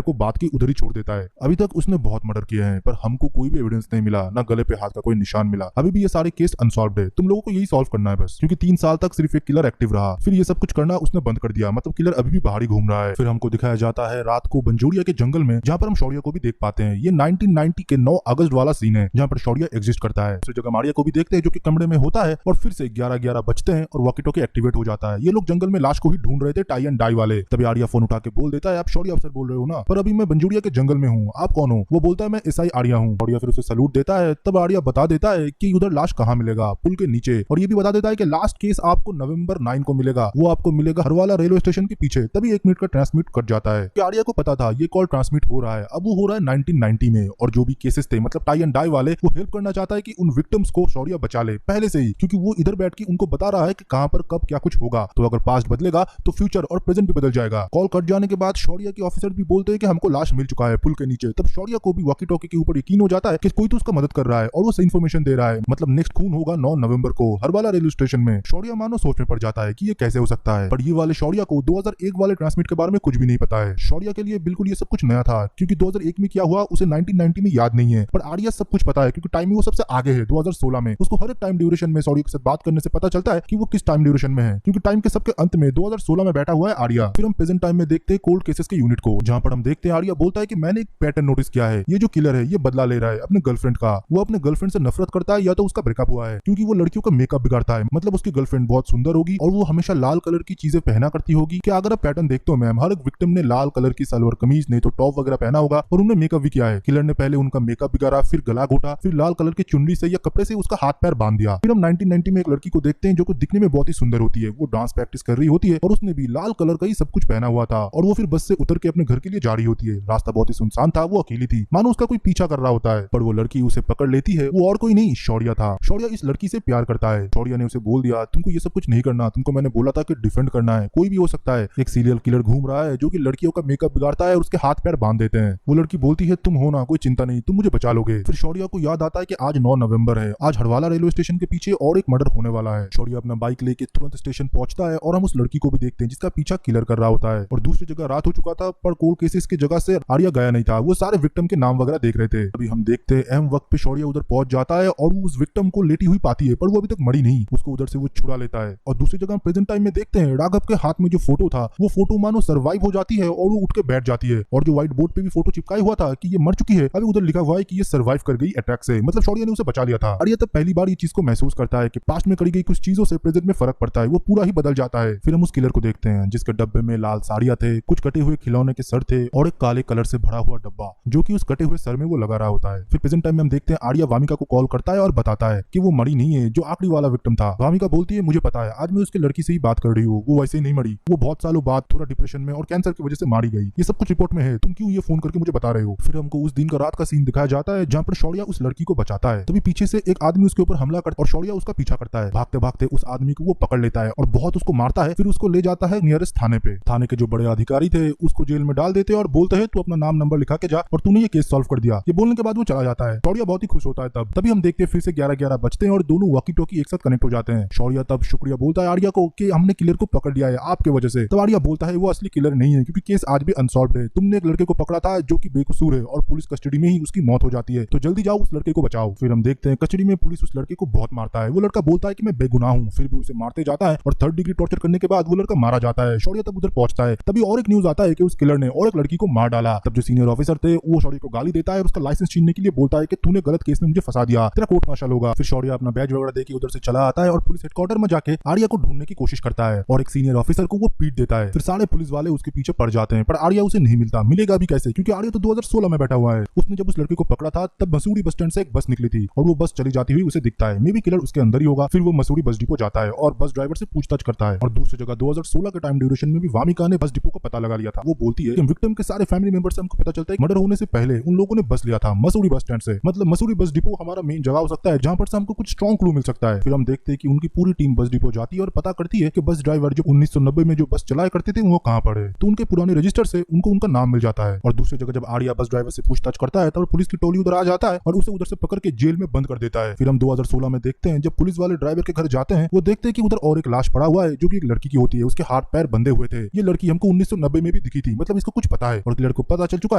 को बात की उधर ही छोड़ देता है। अभी तक उसने बहुत मर्डर किए हैं पर हमको कोई भी एविडेंस नहीं मिला, ना गले पे हाथ का कोई निशान मिला। अभी भी ये सारे केस अनसॉल्व्ड है, तुम लोगों को यही सॉल्व करना है बस। क्योंकि 3 साल तक सिर्फ एक किलर एक्टिव रहा, फिर ये सब कुछ करना उसने बंद कर दिया, मतलब किलर अभी भी बाहर ही घूम रहा है। फिर हमको दिखाया जाता है रात को बंजोरिया के जंगल में, जहाँ पर हम शौर्य को भी देख पाते हैं। ये 1990 के 9 अगस्त वाला सीन है जहाँ पर शौर्य एग्जिस्ट करता है। जगह मारिया को भी देखते हैं जो कि कमरे में होता है, और फिर से 11-11 बजते हैं और वॉकी टॉकी एक्टिवेट हो जाता है। ये लोग जंगल में लाश को ही ढूंढ रहे थे, टाई एंड डाई वाले। तभी आर्या फोन उठा के बोल देता है आप शौर्य अफसर बोल रहे हो ना, पर अभी मैं बंजोरिया के जंगल में हूँ, आप कौन हो? वो बोलता है मैं एसआई आर्या हूँ। आर्या फिर उसे सलूट देता है। तब आर्या बता देता है कि उधर लाश कहाँ मिलेगा, पुल के नीचे, और ये भी बता देता है कि लास्ट केस आपको नवंबर 9 को मिलेगा, वो आपको मिलेगा हरवाला रेलवे स्टेशन के पीछे। तभी 1 मिनट का ट्रांसमिट कट जाता है। आर्या को पता था ये कॉल ट्रांसमिट हो रहा है, अब वो हो रहा है 1990 में, और जो भी केसेस थे मतलब टाई एंड डाई वाले, वो हेल्प करना चाहता है कि उन विक्टिम्स को शौर्य बचा ले पहले से ही, क्योंकि वो इधर बैठ के उनको बता रहा है कि कहां पर कब क्या कुछ होगा। तो अगर पास्ट बदलेगा तो फ्यूचर और प्रेजेंट भी बदल जाएगा। कॉल कट जाने के बाद शौर्य के ऑफिसर भी बोलते हैं कि हमको लाश मिल चुका है पुल के नीचे। तब शौर्य को भी वॉकी टॉकी के ऊपर यकीन हो जाता है कि कोई तो उसका मदद कर रहा है और वो सही इन्फॉर्मेशन दे रहा है। मतलब नेक्स्ट खून होगा 9 नवंबर को हरवाला रेलवे स्टेशन में। शौर्य मानो सोच में पड़ जाता है कि ये कैसे हो सकता है, पर ये वाले शौर्य को 2001 वाले ट्रांसमिट के बारे में कुछ भी नहीं पता है। शौर्य के लिए बिल्कुल ये सब कुछ नया था, क्योंकि 2001 में क्या हुआ उसे 1990 में याद नहीं है, पर आर्या सब कुछ पता है क्योंकि टाइम में वो सबसे आगे है। 2016 में उसको हर एक टाइम ड्यूरेशन में शौर्य के साथ बात करने से पता चलता है कि वो किस टाइम ड्यूरेशन में है, क्योंकि टाइम के सबके अंत में 2016 में बैठा हुआ है आर्या। फिर हम प्रेजेंट टाइम में देखते हैं कोल्ड केसेस के यूनिट को, जहां पर हम देखते हैं आर्या बोलता है कि मैंने एक पैटर्न नोटिस किया है, ये जो किलर है ये बदला ले रहा है अपने गर्लफ्रेंड का। वो अपने गर्लफ्रेंड से नफरत करता है या तो उसका ब्रेकअप हुआ है, क्योंकि वो लड़कियों का मेकअप बिगाड़ता है। मतलब उसकी गर्लफ्रेंड बहुत सुंदर होगी और वो हमेशा लाल कलर की चीजें पहना करती होगी। क्या अगर आप पैटर्न देखते हो मैम, हर एक विक्टिम ने लाल कलर की सलवार कमीज नहीं तो टॉप वगैरह पहना होगा और उन्होंने मेकअप भी किया है। किलर ने पहले उनका मेकअप बिगाड़ा, फिर गला घोटा, फिर लाल कलर की चुनरी से या कपड़े से उसका हाथ पैर बांध दिया। फिर हम 1990 में एक लड़की को देखते हैं जो दिखने में बहुत ही सुंदर होती है। वो डांस प्रैक्टिस कर रही होती है और उसने भी लाल कलर का ही सब कुछ पहना हुआ था, और वो फिर बस से उतर के अपने घर के लिए जा रही होती है। रास्ता बहुत ही सुनसान था, वो अकेली थी, मानो उसका कोई पीछा कर रहा होता है, पर वो लड़की उसे पकड़ लेती है। वो और कोई नहीं शौर्य था। शौर्य इस लड़की से प्यार करता है। शौर्य ने उसे बोल दिया तुमको ये सब कुछ नहीं करना, तुमको मैंने बोला था कि डिफेंड करना है, कोई भी हो सकता है। एक सीरियल किलर घूम रहा है जो कि लड़कियों का मेकअप बिगाड़ता है और उसके हाथ पैर बांध देते हैं। वो लड़की बोलती है तुम हो ना, कोई चिंता नहीं, तुम मुझे बचा लोगे। फिर शौर्य को याद आता है कि आज 9 नवंबर है, आज हरवाला रेलवे स्टेशन के पीछे और एक मर्डर होने वाला है। शौर्य अपना बाइक लेके तुरंत स्टेशन पहुंचता है और हम उस लड़की को भी देखते हैं जिसका पीछा किलर कर रहा होता है। और दूसरी जगह रात हो चुका था, पर कोल्ड केसेस की जगह से आर्या गया नहीं था, वो सारे विक्टिम के नाम वगैरह देख रहे थे। अभी हम देखते हैं अहम वक्त पे शौर्य उधर पहुंच जाता है और वो उस विक्टिम को लेटी हुई पाती है, पर वो अभी तक मरी नहीं, उसको उधर से वो छुड़ा लेता है। और दूसरी जगह प्रेजेंट टाइम में देखते हैं राघव के हाथ में जो फोटो था, वो फोटो मानो सर्वाइव हो जाती है और वो उठ के बैठ जाती है। और जो व्हाइट बोर्ड पे भी फोटो चिपकाया हुआ था कि ये मर चुकी है, अभी उधर लिखा हुआ है कि ये सर्वाइव कर गई अटैक से, मतलब शौर्य ने उसे बचा लिया था। आर्या तब पहली बार ये चीज को महसूस करता है कि पास्ट में करी गई कुछ चीजों से प्रेजेंट में फर्क पड़ता है, वो पूरा ही बदल जाता है। फिर हम उस किलर को देखते हैं जिसके डब्बे में लाल साड़ियां थे, कुछ कटे हुए खिलौने के सर थे और एक काले कलर से भरा हुआ डब्बा जो कि उस कटे हुए सर में वो लगा रहा होता है। फिर प्रेजेंट टाइम में हम देखते हैं आर्या वामिका को कॉल करता है और बताता है कि वो मरी नहीं है, जो आखिरी वाला विक्टिम था। वामिका बोलती है मुझे पता है, आज मैं उसके लड़की से ही बात कर रही हूँ, वो वैसे ही नहीं मरी, वो बहुत सालों बाद थोड़ा डिप्रेशन में और कैंसर की वजह से मारी गई, ये सब कुछ रिपोर्ट में है, तुम क्यों ये फोन करके मुझे बता रहे हो। फिर हमको उस दिन का रात का सीन दिखाया जाता है जहाँ पर शौर्य उस लड़की को बचाता है। तभी पीछे से एक आदमी उसके ऊपर हमला करता और शौर्य उसका पीछा करता है। भागते भागते उस आदमी को वो पकड़ लेता है और बहुत उसको मारता है। फिर उसको ले जाता है नियरेस्ट थाने पे। थाने के जो बड़े अधिकारी थे उसको जेल में डाल देते हैं और बोलते हैं तू अपना नाम नंबर लिखा के जा और तूने ये केस सॉल्व कर दिया। ये बोलने के बाद वो चला जाता है। शौर्य बहुत ही खुश होता है। तभी हम देखते हैं फिर से 11-11 बजते हैं और दोनों वॉकी टॉकी एक साथ कनेक्ट हो जाते हैं। शौर्य तब शुक्रिया बोलता है आर्या को कि हमने किलर को पकड़ लिया है आपके वजह से। तब आर्या बोलता है वो असली किलर नहीं है, क्योंकि केस आज भी अनसॉल्व्ड है, तुमने एक लड़के को पकड़ा था जो कि बेकसूर है और पुलिस कस्टडी में ही उसकी मौत हो जाती है, तो जल्दी जाओ उस लड़के को बचाओ। फिर हम देखते हैं कस्टडी में पुलिस उस लड़के को बहुत मारता है। वो लड़का बोलता है कि मैं बेगुनाह हूँ, फिर भी उसे मारते जाता है और 3rd डिग्री टॉर्चर करने के बाद वो लड़का मारा जाता है। शौर्य तब उधर पहुंचता है। तभी और एक न्यूज आता है कि उस किलर ने और एक लड़की को मार डाला। तब जो सीनियर ऑफिसर थे वो शौर्य को गाली देता है और उसका लाइसेंस छीनने के लिए बोलता है कि तूने गलत केस में मुझे फंसा दिया, तेरा कोर्ट मार्शल होगा। फिर शौर्य अपना बैज वगैरह देके उधर से चला आता है और पुलिस हेडक्वार्टर में जाके आर्या को ढूंढने की कोशिश करता है और एक सीनियर ऑफिसर को वो पीट देता है। फिर सारे पुलिस वाले उसके पीछे पड़ जाते हैं, पर आर्या उसे नहीं मिलता। मिलेगा भी कैसे, क्योंकि आर्या तो 2016 में बैठा हुआ है। उसने जब उस लड़के को पकड़ा था तब मसूरी बस स्टैंड से एक बस निकली थी और वो बस चली जाती हुई उसे दिखता है। मे बी किलर उसके अंदर ही होगा। फिर वो मसूरी बस डिपो जाता है और बस ड्राइवर से पूछताछ करता है। और दूसरी जगह 2016 के टाइम ड्यूरेशन में भी वामिका ने बस डिपो का पता लगा लिया था। वो बोलती है कि विक्टिम के सारे फैमिली मेंबर से हमको पता चलता है मर्डर होने से पहले उन लोगों ने बस लिया था मसूरी बस स्टैंड से। मतलब मसूरी बस डिपो हमारा मेन जगह हो सकता है जहां पर से हमको कुछ स्ट्रॉन्ग क्लू मिल सकता है। फिर हम देखते हैं कि उनकी पूरी टीम बस डिपो जाती है और पता करती है कि बस ड्राइवर जो 1990 में जो बस चलाया करते थे वो कहां पर है। तो उनके पुराने रजिस्टर से उनको उनका नाम मिल जाता है। और दूसरी जगह जब आर्या बस ड्राइवर से पूछताछ करता है तब पुलिस की टोली उधर आ जाता है और उसे उधर से पकड़ के जेल में बंद कर देता है। फिर हम 2016 में देखते हैं जब पुलिस वाले ड्राइवर के घर जाते हैं वो देखते हैं कि उधर और एक लाश पड़ा हुआ है जो कि एक लड़की की होती है। उसके हाथ पैर बंधे हुए थे। ये लड़की हमको 1990 में भी दिखी थी, मतलब इसको कुछ पता है और किलर को पता चल चुका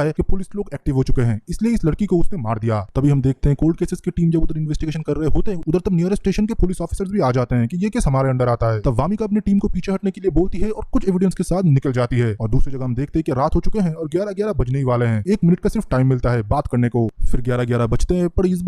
है कि पुलिस लोग एक्टिव हो चुके हैं, इसलिए इस लड़की को उसने मार दिया। तभी हम देखते हैं कोल्ड केसेस की टीम जब उधर इन्वेस्टिगेशन कर रहे होते हैं उधर तब नियरेस्ट स्टेशन के पुलिस ऑफिसर्स भी आ जाते हैं कि ये केस हमारे अंडर आता है। तब वामिका अपनी टीम को पीछे हटने के लिए बोलती है और कुछ एविडेंस के साथ निकल जाती है। और दूसरी जगह हम देखते हैं कि रात हो चुके हैं और 11:11 बजने ही वाले हैं। 1 मिनट का सिर्फ टाइम मिलता है बात करने को। फिर 11:11 बजते हैं पर इस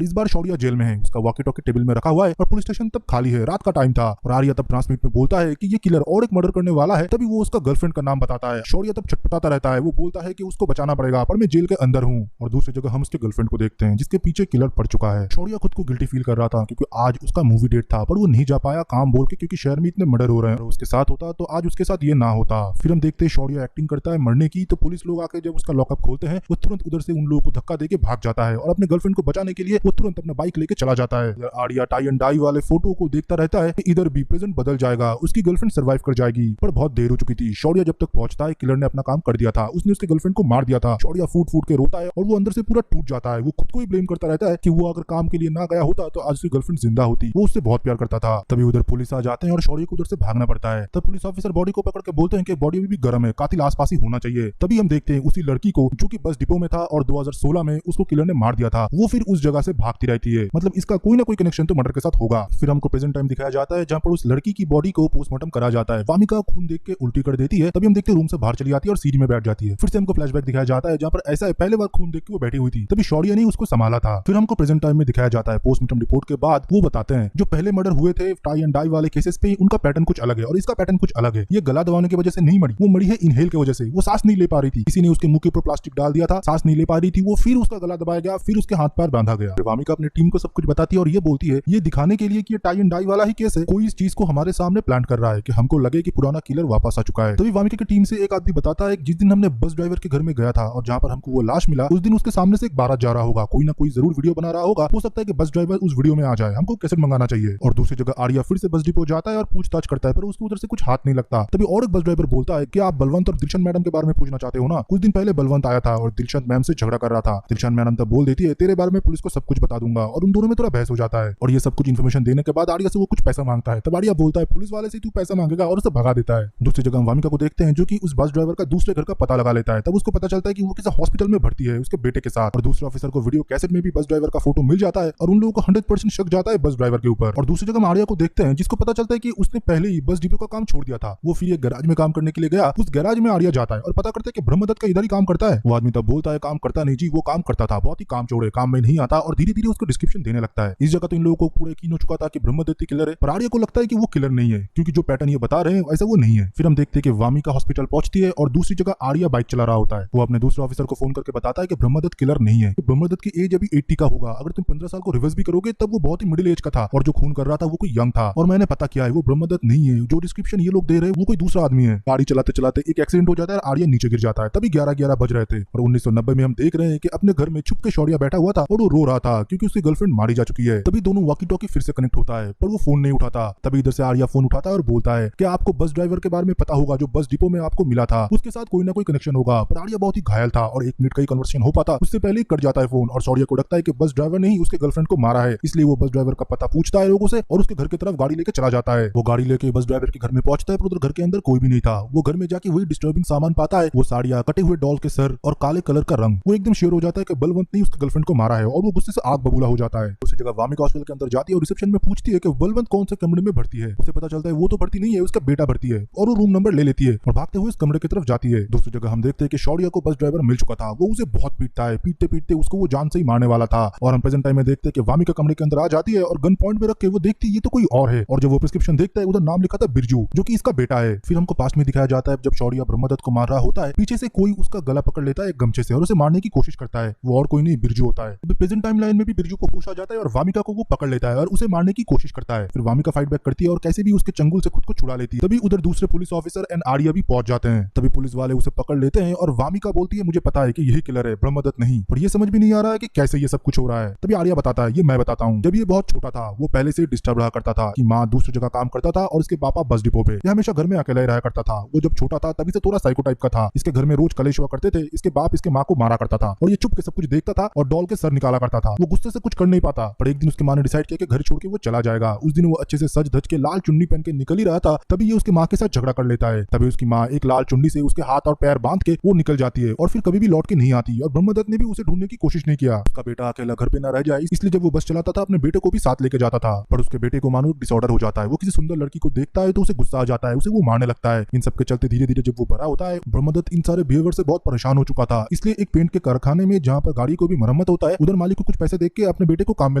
बार शौर्या जेल में है। उसका वॉकी टॉकी टेबल में रखा हुआ है और पुलिस स्टेशन तब खाली है। रात का टाइम था और आर्या तब ट्रांसमिट में बोलता है कि ये किलर और एक मर्डर करने वाला है। तभी वो उसका गर्लफ्रेंड का नाम बताता है। शौर्या तब छटपटाता रहता है। वो बोलता है कि उसको बचाना पड़ेगा पर मैं जेल के अंदर हूँ। और दूसरी जगह हम उसके गर्लफ्रेंड को देखते हैं जिसके पीछे किलर पड़ चुका है। शौर्या खुद को गिल्टी फील कर रहा था क्योंकि आज उसका मूवी डेट था पर वो नहीं जा पाया काम बोल के क्योंकि शहर में इतने मर्डर हो रहे हैं और उसके साथ होता तो आज उसके साथ ये ना होता। फिर हम देखते हैं शौर्या एक्टिंग करता है मरने की। तो पुलिस लोग आके जब उसका लॉकअप खोलते हैं वो तुरंत उधर से उन लोगों को धक्का देके भाग जाता है और अपने गर्लफ्रेंड को बचाने के लिए वो तुरंत अपना बाइक लेके चला जाता है। आर्या टाई एंड डाई वाले फोटो को देखता रहता है कि इधर भी प्रेजेंट बदल जाएगा, उसकी गर्लफ्रेंड सर्वाइव कर जाएगी। पर बहुत देर हो चुकी थी। शौर्या जब तक पहुंचता है किलर ने अपना काम कर दिया था, उसने उसके गर्लफ्रेंड को मार दिया था। शौर्या फूट फूट के रोता है और वो अंदर से पूरा टूट जाता है। वो खुद को ही ब्लेम करता रहता है कि वो अगर काम के लिए ना गया होता तो आज उसकी गर्लफ्रेंड जिंदा होती। वो उससे बहुत प्यार करता था। तभी उधर पुलिस आ जाते हैं और शौर्य को उधर से भागना पड़ता है। तब पुलिस ऑफिसर बॉडी को पकड़ के बोलते हैं कि बॉडी भी गर्म है, कातिल आसपास ही होना चाहिए। तभी हम देखते हैं उसी लड़की को जो कि बस डिपो में था और 2016 में उसको किलर ने मार दिया था। वो फिर उस जगह से भागती रहती है। मतलब इसका कोई ना कोई कनेक्शन तो मर्डर के साथ होगा। फिर हमको प्रेजेंट टाइम दिखाया जाता है जहाँ पर उस लड़की की बॉडी को पोस्टमार्टम करा जाता है। वामिका खून देख के उल्टी कर देती है। तभी हम देखते हैं रूम से बाहर चली आती है और सीढ़ी में बैठ जाती है। फिर से हमको फ्लैशबैक दिखाया जाता है जहाँ पर ऐसा है पहले बार खून देख के वो बैठी हुई थी। तभी शौर्य ने उसको संभाला था। फिर हमको प्रेजेंट टाइम में दिखाया जाता है पोस्टमार्टम रिपोर्ट के बाद वो बताते हैं जो पहले मर्डर हुए थे टाई एंड डाई वाले केसेस पे उनका पैटर्न कुछ अलग है और इसका पैटर्न कुछ अलग है। ये गला दबाने की वजह से नहीं मरी, वो मरी है इनहेल की वजह से। वो सांस नहीं ले पा रही थी, किसी ने उसके मुंह के ऊपर प्लास्टिक डाल दिया था, सांस नहीं ले पा रही थी वो, फिर उसका गला दबाया गया, फिर उसके हाथ पैर बांधा गया। वामिका अपनी टीम को सब कुछ बताती है और ये बोलती है ये दिखाने के लिए कि ये टाई एंड डाई वाला ही केस है, कोई इस चीज को हमारे सामने प्लान कर रहा है कि हमको लगे कि पुराना किलर वापस आ चुका है। तभी वामिका की टीम से एक आदमी बताता है जिस दिन हमने बस ड्राइवर के घर में गया था और जहाँ पर हमको वो लाश मिला उस दिन उसके सामने से एक बारात जा रहा होगा, कोई ना कोई जरूर वीडियो बना रहा होगा। हो सकता है कि बस ड्राइवर उस वीडियो में आ जाए, हमको कैसेट मंगाना चाहिए। और दूसरी जगह आर्या फिर से बस डिपो जाता है और पूछताछ करता है पर उसके उधर से कुछ हाथ नहीं लगता। तभी और एक बस ड्राइवर बोलता है कि आप बलवंत और दिलशन मैडम के बारे में पूछना चाहते हो ना, कुछ दिन पहले बलवंत आया था और दिलशन मैम से झगड़ा कर रहा था। दिलशन मैडम तब बोल देती है तेरे बारे में पुलिस को सब कुछ बता दूंगा और उन दोनों में थोड़ा बहस हो जाता है। और ये सब कुछ इन्फॉर्मेशन देने के बाद आर्या से वो कुछ पैसा मांगता है। तब आर्या बोलता है पुलिस वाले से तू पैसा मांगेगा और उसे भगा देता है। दूसरी जगह हम वामिका को देखते हैं जो कि उस बस ड्राइवर का दूसरे घर का पता लगा लेता है। तब उसको पता चलता है कि वो किसी हॉस्पिटल में भर्ती है उसके बेटे के साथ। और दूसरे ऑफिसर को वीडियो कैसेट में भी बस ड्राइवर का फोटो मिल जाता है और उन लोगों को 100% शक जाता है बस ड्राइवर के ऊपर। और दूसरी जगह आर्या को देखते हैं जिसको पता चलता है कि उसने पहले ही बस डिपो का काम छोड़ दिया था। वो फिर एक गैराज में काम करने के लिए गया। उस गैराज में आर्या जाता है और पता करता है कि ब्रह्मदत्त का इधर ही काम करता है। वो आदमी तब बोलता है काम करता नहीं जी, वो काम करता था, बहुत ही काम चोर है, काम में नहीं आता। और धीरे धीरे उसको डिस्क्रिप्शन देने लगता है। इस जगह तो इन लोगों को पूरे यकीन हो चुका था कि ब्रह्मदत्त ही किलर है, पर आर्या को लगता है कि वो किलर नहीं है क्योंकि जो पैटर्न ये बता रहे हैं वैसा वो नहीं है। फिर हम देखते हैं कि वामिका हॉस्पिटल पहुंचती है और दूसरी जगह आर्या बाइक चला रहा होता है। वो अपने दूसरे ऑफिसर को फोन करके बताता है कि ब्रह्मदत्त किलर नहीं है, ब्रह्मदत्त की एज अभी 80 का होगा, अगर तुम 15 साल को रिवर्स भी करोगे तब वो बहुत ही मिडिल एज का था और जो खून कर रहा था वो कोई यंग था। और मैंने पता किया है वो ब्रह्मदत्त नहीं है, जो डिस्क्रिप्शन ये लोग दे रहे हैं वो कोई दूसरा आदमी है। गाड़ी चलाते चलाते एक एक्सीडेंट हो जाता है और आर्या नीचे गिर जाता है। तभी 11:11 बज रहे थे और 1990 में हम देख रहे हैं कि अपने घर में छुप के शौर्या बैठा हुआ था और वो रो रहा था क्योंकि उसकी गर्लफ्रेंड मारी जा चुकी है। तभी दोनों वॉकी टॉकी फिर से कनेक्ट होता है पर वो फोन नहीं उठाता। तभी इधर से आर्या फोन उठाता है और बोलता है कि आपको बस ड्राइवर के बारे में पता होगा जो बस डिपो में आपको मिला था, उसके साथ कोई ना कोई कनेक्शन होगा। पर आर्या बहुत ही घायल था और 1 मिनट का ही कन्वर्सेशन हो पाता उससे पहले ही कट जाता है फोन। और शौर्य को लगता है कि बस ड्राइवर ने ही उसके गर्लफ्रेंड को मारा है, इसलिए वो बस ड्राइवर का पता पूछता है लोगों से और उसके घर की तरफ गाड़ी लेके चला जाता है। वो गाड़ी लेके बस ड्राइवर के घर में पहुंचता है पर उधर घर के अंदर कोई भी नहीं था। वो घर में जाके वही डिस्टर्बिंग सामान पाता है, वो साड़ियां, कटे हुए डॉल के सर और काले कलर का रंग। वो एकदम श्योर हो जाता है कि बलवंत ने उसके गर्लफ्रेंड को मारा है और वो गुस्से से आग बबूला हो जाता है। उसी जगह वामिका हॉस्पिटल के अंदर जाती है और रिसेप्शन में पूछती है कि बलवंत कौन से कमरे में भर्ती है। उसे पता चलता है वो तो भर्ती नहीं है, उसका बेटा भर्ती है और वो रूम नंबर ले लेती है और भागते हुए इस कमरे की तरफ जाती है। दूसरी जगह हम देखते हैं कि शौर्य को बस ड्राइवर मिल चुका था। वो उसे बहुत पीटता है, पीटते पीटते उसको वो जान से ही मारने वाला था। और हम प्रेजेंट टाइम में देखते हैं कि वामिका कमरे के अंदर आ जाती है और गन पॉइंट पे रख के वो देखती है ये तो कोई और है। और जब वो प्रिस्क्रिप्शन देखता है उधर नाम लिखा था बिरजू, जो कि इसका बेटा है। फिर हमको पास्ट में दिखाया जाता है जब शौर्य ब्रह्मदत्त को मार रहा होता है, पीछे से कोई उसका गला पकड़ लेता है एक गमछे से और उसे मारने की कोशिश करता है। वो और कोई नहीं बिरजू होता है। अभी प्रेजेंट टाइम लाइन में भी बिरजू को पूछा जाता है और वामिका को वो पकड़ लेता है और उसे मारने की कोशिश करता है। फिर वामिका फाइट बैक करती है और कैसे भी उसके चंगुल से खुद को छुड़ा लेती है। तभी उधर दूसरे पुलिस ऑफिसर एंड आर्या भी पहुंच जाते हैं। तभी पुलिस वाले उसे पकड़ लेते हैं और वामिका बोलती है मुझे पता है कि यही किलर है, ब्रह्मदत्त नहीं। और ये समझ भी नहीं आ रहा है कि कैसे ये सब कुछ हो रहा है। तभी आर्या बताता है, ये मैं बताता हूँ। जब ये बहुत छोटा था वो पहले से डिस्टर्ब रहा करता था कि माँ दूसरी जगह काम करता था और इसके पापा बस डिपो पे। ये हमेशा घर में अकेला ही रहा करता था। वो जब छोटा था तभी से थोड़ा साइको टाइप का था। इसके घर में रोज कलेश हुआ करते थे। इसके बाप इसके माँ को मारा करता था और ये चुप के सब कुछ देखता था और डॉल के सर निकाला करता था। वो गुस्से से कुछ कर नहीं पाता। पर एक दिन उसकी माँ ने डिसाइड किया कि घर छोड़ के वो चला जाएगा। उस दिन वो अच्छे से सज धज के लाल चुन्नी पहन के निकल ही रहा था, तभी ये उसकी माँ के साथ झगड़ा कर लेता है। तभी उसकी माँ एक लाल चुन्नी से उसके हाथ और पैर बांध के वो निकल जाती है और फिर कभी भी लौट के नहीं आती। और ब्रह्मदत्त ने भी उसे ढूंढने की कोशिश नहीं किया। उसका बेटा अकेला घर पे न रह जाए इसलिए जब वो बस चलाता था अपने बेटे को भी साथ लेके जाता था। पर उसके बेटे को मानो डिसऑर्डर हो जाता है। वो किसी सुंदर लड़की को देखता है तो उसे गुस्सा आ जाता है, उसे वो मारने लगता है। इन सब के चलते धीरे धीरे जब वो बड़ा होता है, ब्रह्मदत्त इन सारे बिहेवियर से बहुत परेशान हो चुका था। इसलिए एक पेंट के कारखाने में जहाँ पर गाड़ी को भी मरम्मत होता है, उधर मालिक को कुछ पैसे देख के अपने बेटे को काम में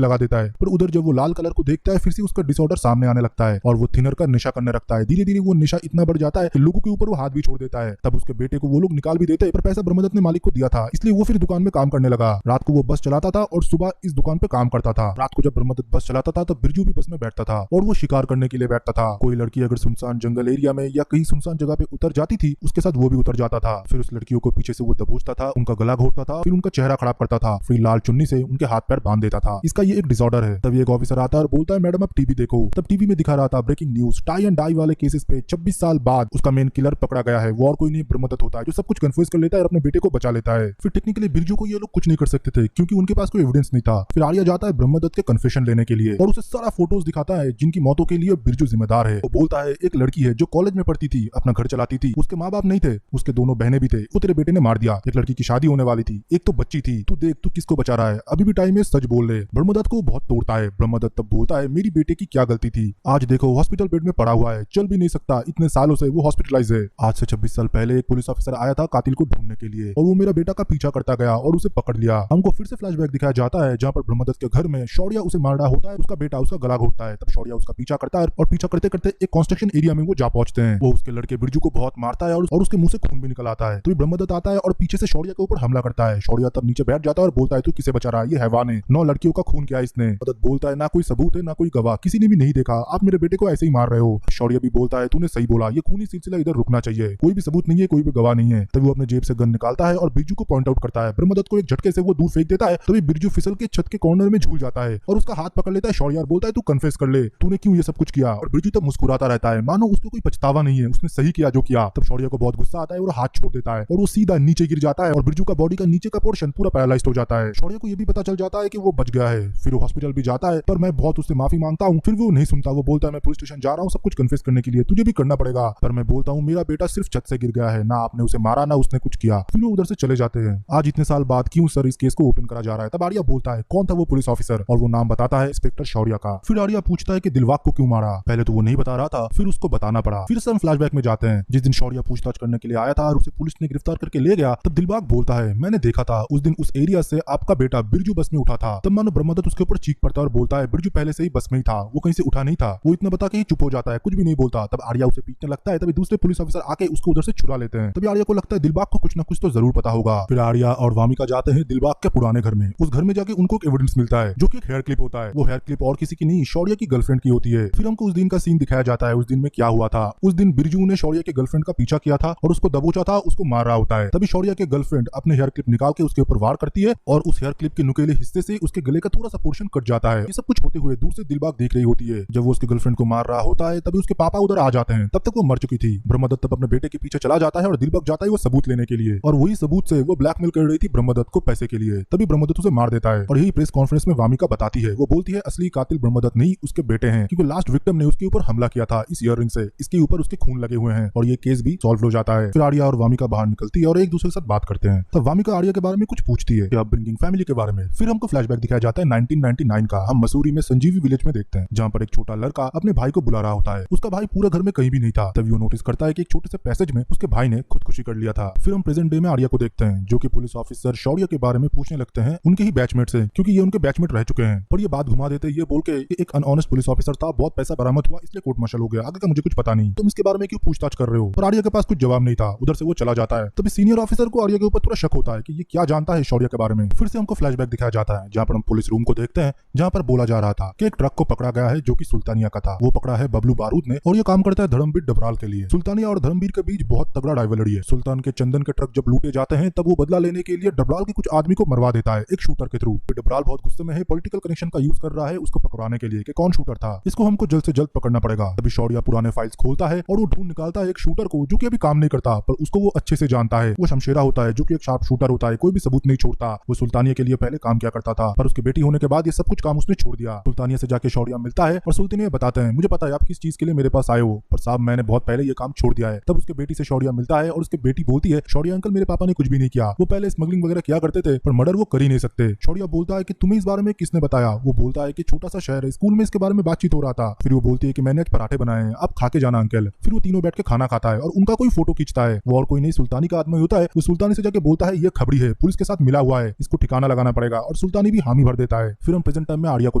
लगा देता है। पर उधर जब वो लाल कलर को देखता है फिर से उसका डिसऑर्डर सामने आने लगता है और वो थिनर का नशा करने लगता है। धीरे धीरे वो नशा इतना बढ़ जाता है कि लोगों के ऊपर वो हाथ भी छोड़ देता है। तब उसके बेटे को वो लोग निकाल भी देते हैं, पर पैसा ब्रह्मदत्त ने मालिक को दिया था इसलिए वो फिर दुकान में काम करने लगा। रात को वो बस चलाता था और सुबह इस दुकान पे काम करता था। रात को जब ब्रह्मदत्त बस चलाता था तब बिरजू भी बस में बैठता था और वो शिकार करने के लिए बैठता था। कोई लड़की अगर सुनसान जंगल एरिया में या कहीं सुनसान जगह पे उतर जाती थी उसके साथ वो भी उतर जाता था। फिर उस लड़कियों को पीछे से वो दबोचता था, उनका गला घोटता था, फिर उनका चेहरा खराब करता था, फिर लाल चुन्नी से उनके हाथ पैर बांध देता था। इसका ये एक डिसऑर्डर है। तभी एक ऑफिसर आता है और बोलता है, मैडम अब टीवी देखो। तब टीवी में दिखा रहा था breaking news, tie and dye वाले केसेस पे 26 साल बाद उसका मेन किलर पकड़ा गया है। वो और कोई नहीं ब्रह्मदत्त होता है जो सब कुछ कंफ्यूज कर लेता है और अपने बेटे को बचा लेता है। फिर टेक्निकली बिरजू को ये लोग कुछ नहीं कर सकते थे क्योंकि उनके पास कोई एविडेंस नहीं था। फिर आर्या जाता है ब्रह्मदत्त के कन्फेशन लेने के लिए और उसे सारा फोटोज दिखाता है जिनकी मौतों के लिए बिरजू जिम्मेदार है। वो बोलता है एक लड़की है जो कॉलेज में पढ़ती थी, अपना घर चलाती थी, उसके माँ बाप नहीं थे, उसके दोनों बहनें भी थे, वो तेरे बेटे ने मार दिया। एक लड़की की शादी होने वाली थी, एक तो बच्ची थी, तू देख तू किसको बचा रहा है, अभी भी टाइम है, सच बोल ले। ब्रह्मदत्त को बहुत तोड़ता है। ब्रह्मदत्त तब बोलता है मेरी बेटे की क्या गलती थी, आज देखो हॉस्पिटल बेड में पड़ा हुआ है, चल भी नहीं सकता, इतने सालों से वो हॉस्पिटलाइज है। आज से 26 साल पहले एक पुलिस ऑफिसर आया था कातिल को ढूंढने के लिए और वो मेरा बेटा का पीछा करता गया और उसे पकड़ लिया। हमको फिर से फ्लैशबैक दिखाया जाता है जहाँ पर ब्रह्मदत्त के घर में शौर्या उसे मार रहा होता है, उसका बेटा उसका गला घोटता है। तब शौर्या उसका पीछा करता है और पीछा करते करते एक कंस्ट्रक्शन एरिया में वो जा पहुंचते हैं। वो उसके लड़के बिरजू को बहुत मारता है और उसके मुंह से खून भी निकल आता है। तो ब्रह्मदत्त आता है और पीछे से शौर्या के ऊपर हमला करता है। शौर्या तब नीचे बैठ जाता है और बोलता है तू किसे बचा रहा है, ये हैवान है, 9 लड़कियों का खून किया इसने। ब्रह्मदत्त बोलता है ना कोई सबूत है ना कोई गवाह, किसी ने भी नहीं देखा, आप मेरे बेटे को ऐसे ही मार रहे हो। शौर्या भी बोलता है तूने सही बोला, ये खूनी सिलसिला इधर रुकना चाहिए, कोई भी सबूत नहीं है, कोई भी गवाह नहीं है। तभी वो अपने जेब से गन निकालता है और बिरजू को पॉइंट आउट करता है। ब्रह्मदत्त को एक झटके से वो दूर फेंक देता है। तभी बिरजू फिसल के छत के कॉर्नर में झूल जाता है और उसका हाथ पकड़ लेता है शौर्या और बोलता है तू कन्फेस कर ले, तूने क्यों ये सब कुछ किया। और बिरजू तब मुस्कुराता रहता है मानो उसको कोई पछतावा नहीं है, उसने सही किया जो किया। तब शौर्या को बहुत गुस्सा आता है और हाथ छोड़ देता है और वो सीधा नीचे गिर जाता है और बिरजू का बॉडी का नीचे का पोर्शन पूरा पैरालाइज्ड हो जाता है। शौर्या को ये भी पता चल जाता है कि वो बच गया है। फिर वो हॉस्पिटल भी जाता है पर मैं बहुत उससे माफी मांगता हूँ, फिर वो नहीं सुनता। वो बोलता है मैं पुलिस स्टेशन जा रहा हूँ सब कुछ कन्फेस करने के लिए, तुझे भी करना पड़ेगा। पर मैं बोलता हूँ मेरा बेटा सिर्फ छत से गिर गया है, ना आपने उसे मारा ना उसने कुछ किया। फिर वो उधर से चले जाते हैं। आज इतने साल बाद क्यों सर इस केस को ओपन करा जा रहा है। तब आर्या बोलता है कौन था वो पुलिस ऑफिसर और वो नाम बताता है इंस्पेक्टर शौर्या का। फिर आर्या पूछता है कि दिलबाग को क्यों मारा। पहले तो वो नहीं बता रहा था, फिर उसको बताना पड़ा। फिर से हम फ्लैशबैक में जाते हैं जिस दिन शौर्या पूछताछ करने के लिए आया था और उसे पुलिस ने गिरफ्तार करके ले गया। तब दिलबाग बोलता है मैंने देखा था उस दिन उस एरिया से आपका बेटा बिरजू बस में उठा था। तब मानो ब्रह्मदत्त उसके ऊपर चीख पड़ता है और बोलता है बिरजू पहले से ही बस में ही था, वो कहीं से उठा नहीं था। वो इतना बता के ही चुप हो जाता है, कुछ भी नहीं बोलता। तब आर्या उसे पीटने लगता है। तभी दूसरे पुलिस ऑफिसर आके उसको उधर से छुड़ा लेते हैं। तभी आर्या को लगता है दिलबाग को कुछ ना कुछ तो जरूर पता होगा। फिर आर्या और वामिका जाते हैं दिलबाग के पुराने घर में। उस घर में जाके उनको एक एविडेंस मिलता है जो कि एक हेयर क्लिप होता है। वो हेयर क्लिप और किसी की नहीं शौर्या की गर्लफ्रेंड की होती है। फिर हमको उस दिन का सीन दिखाया जाता है। उस दिन में क्या हुआ था, उस दिन बिरजू ने शौर्या के गर्लफ्रेंड का पीछा किया था और उसको दबोचा था, उसको मार रहा होता है। तभी शौर्या के गर्लफ्रेंड अपने हेयर क्लिप निकाल के उसके ऊपर वार करती है और उस हेयर क्लिप के नुकीले हिस्से से उसके गले का थोड़ा सा पोर्शन कट जाता है। ये सब कुछ होते हुए दूर से दिलबाग देख रही होती है। जब वो उसके गर्लफ्रेंड को मार रहा होता है तभी उसके पापा उधर आ जाते हैं। तब तक वो मर चुकी थी। ब्रह्मदत्त तब अपने बेटे के पीछे चला जाता है और दिलबाग जाता है वो सबूत लेने के लिए और वही सबूत से वो ब्लैकमेल कर रही थी ब्रह्मदत्त को पैसे के लिए। तभी ब्रह्मदत्त उसे मार देता है और यही प्रेस कॉन्फ्रेंस में वामिका बताती है। वो बोलती है असली कातिल ब्रह्मदत्त नहीं उसके बेटे हैं क्योंकि लास्ट विक्टिम ने उसके ऊपर हमला किया था इस ईयररिंग से, इसके ऊपर उसके खून लगे हुए हैं और ये केस भी सॉल्व हो जाता है। फिर आर्या और वामिका बाहर निकलती है और एक दूसरे के साथ बात करते हैं। तब वामिका आर्या के बारे में कुछ पूछती है, अपब्रिंगिंग फैमिली के बारे में। फिर हमको फ्लैशबैक दिखाया जाता है 1999 का। हम मसूरी में संजीवी विलेज में देखते हैं जहाँ पर एक छोटा लड़का अपने भाई को बुला रहा होता है। उसका भाई पूरा घर में कहीं भी नहीं था। तभी वो नोटिस करता है कि एक छोटे से पैसेज में उसके भाई ने खुदकुशी कर लिया था। फिर हम प्रेजेंट डे में आर्या को देखते हैं जो कि पुलिस ऑफिसर शौर्य के बारे में पूछने लगते हैं उनके ही बैचमेट से, क्योंकि ये उनके बैचमेट रह चुके हैं। पर ये बात घुमा देते ये बोल के एक अनऑनेस्ट पुलिस ऑफिसर था, बहुत पैसा बरामद हुआ इसलिए कोर्ट मार्शल हो गया, आगे का मुझे कुछ पता नहीं, तुम इसके बारे में क्यों पूछताछ कर रहे हो। पर आर्या के पास कुछ जवाब नहीं था। उधर से वो चला जाता है। तभी सीनियर ऑफिसर को आर्या के ऊपर थोड़ा शक होता है कि ये क्या जानता है शौर्य के बारे में। फिर से हमको फ्लैशबैक दिखाया जाता है जहाँ पर हम पुलिस रूम को देखते हैं जहाँ पर बोला जा रहा था कि एक ट्रक को पकड़ा गया है जो कि सुल्तानिया का था। वो पकड़ा है बबलू बारूद ने और ये काम करता है धर्मवीर डबराल के लिए। सुल्तानिया और धर्मवीर के बीच बहुत तगड़ा राइवलरी है। सुल्तान के चंदन के ट्रक जब लूटे जाते हैं तब वो बदला लेने के लिए डबराल के कुछ आदमी को मरवा देता है एक शूटर के थ्रू। डबराल बहुत गुस्से में है, पॉलिटिकल कनेक्शन का यूज कर रहा है उसको पकड़ाने के लिए कि कौन शूटर था, इसको हमको जल्द से जल्द पकड़ना पड़ेगा। तभी शौर्या पुराने फाइल्स खोलता है और वो ढूंढ निकालता है एक शूटर को जो कि अभी काम नहीं करता, पर उसको वो अच्छे से जानता है। वो शमशेरा होता है जो कि एक शार्प शूटर होता है, कोई भी सबूत नहीं छोड़ता। वो सुल्तानिया के लिए पहले काम किया करता था, पर उसकी बेटी होने के बाद ये सब कुछ काम उसने छोड़ दिया। सुल्तानिया से जाके शौर्या मिलता है और सुल्तानिया बताते हैं मुझे पता है आप किस चीज के लिए मेरे पास आए हो, पर साहब मैंने बहुत पहले ये काम छोड़ दिया है। तब उसके बेटी से शौर्या मिलता है और उसकी बेटी बोलती है शौर्या अंकल मेरे पापा ने कुछ भी नहीं किया, वो पहले स्मगलिंग वगैरह किया करते थे पर मर्डर वो कर ही नहीं सकते। शौर्या बोलता है कि तुम्हें इस बारे में किसने बताया? वो बोलता है कि छोटा सा शहर है, स्कूल में इसके बारे में बातचीत हो रहा था। फिर वो बोलती है कि मैंने आज पराठे बनाए हैं, आप खा के जाना अंकल। फिर वो तीनों बैठ के खाना खाता है और उनका कोई फोटो खींचता है। वो और कोई नहीं सुल्तानी का आदमी होता है। वो सुल्तानी से जाके बोलता है ये खबरी है, पुलिस के साथ मिला हुआ है, इसको ठिकाना लगाना पड़ेगा, और सुल्तानी भी हामी भर देता है। फिर हम प्रेजेंट टाइम में आर्या को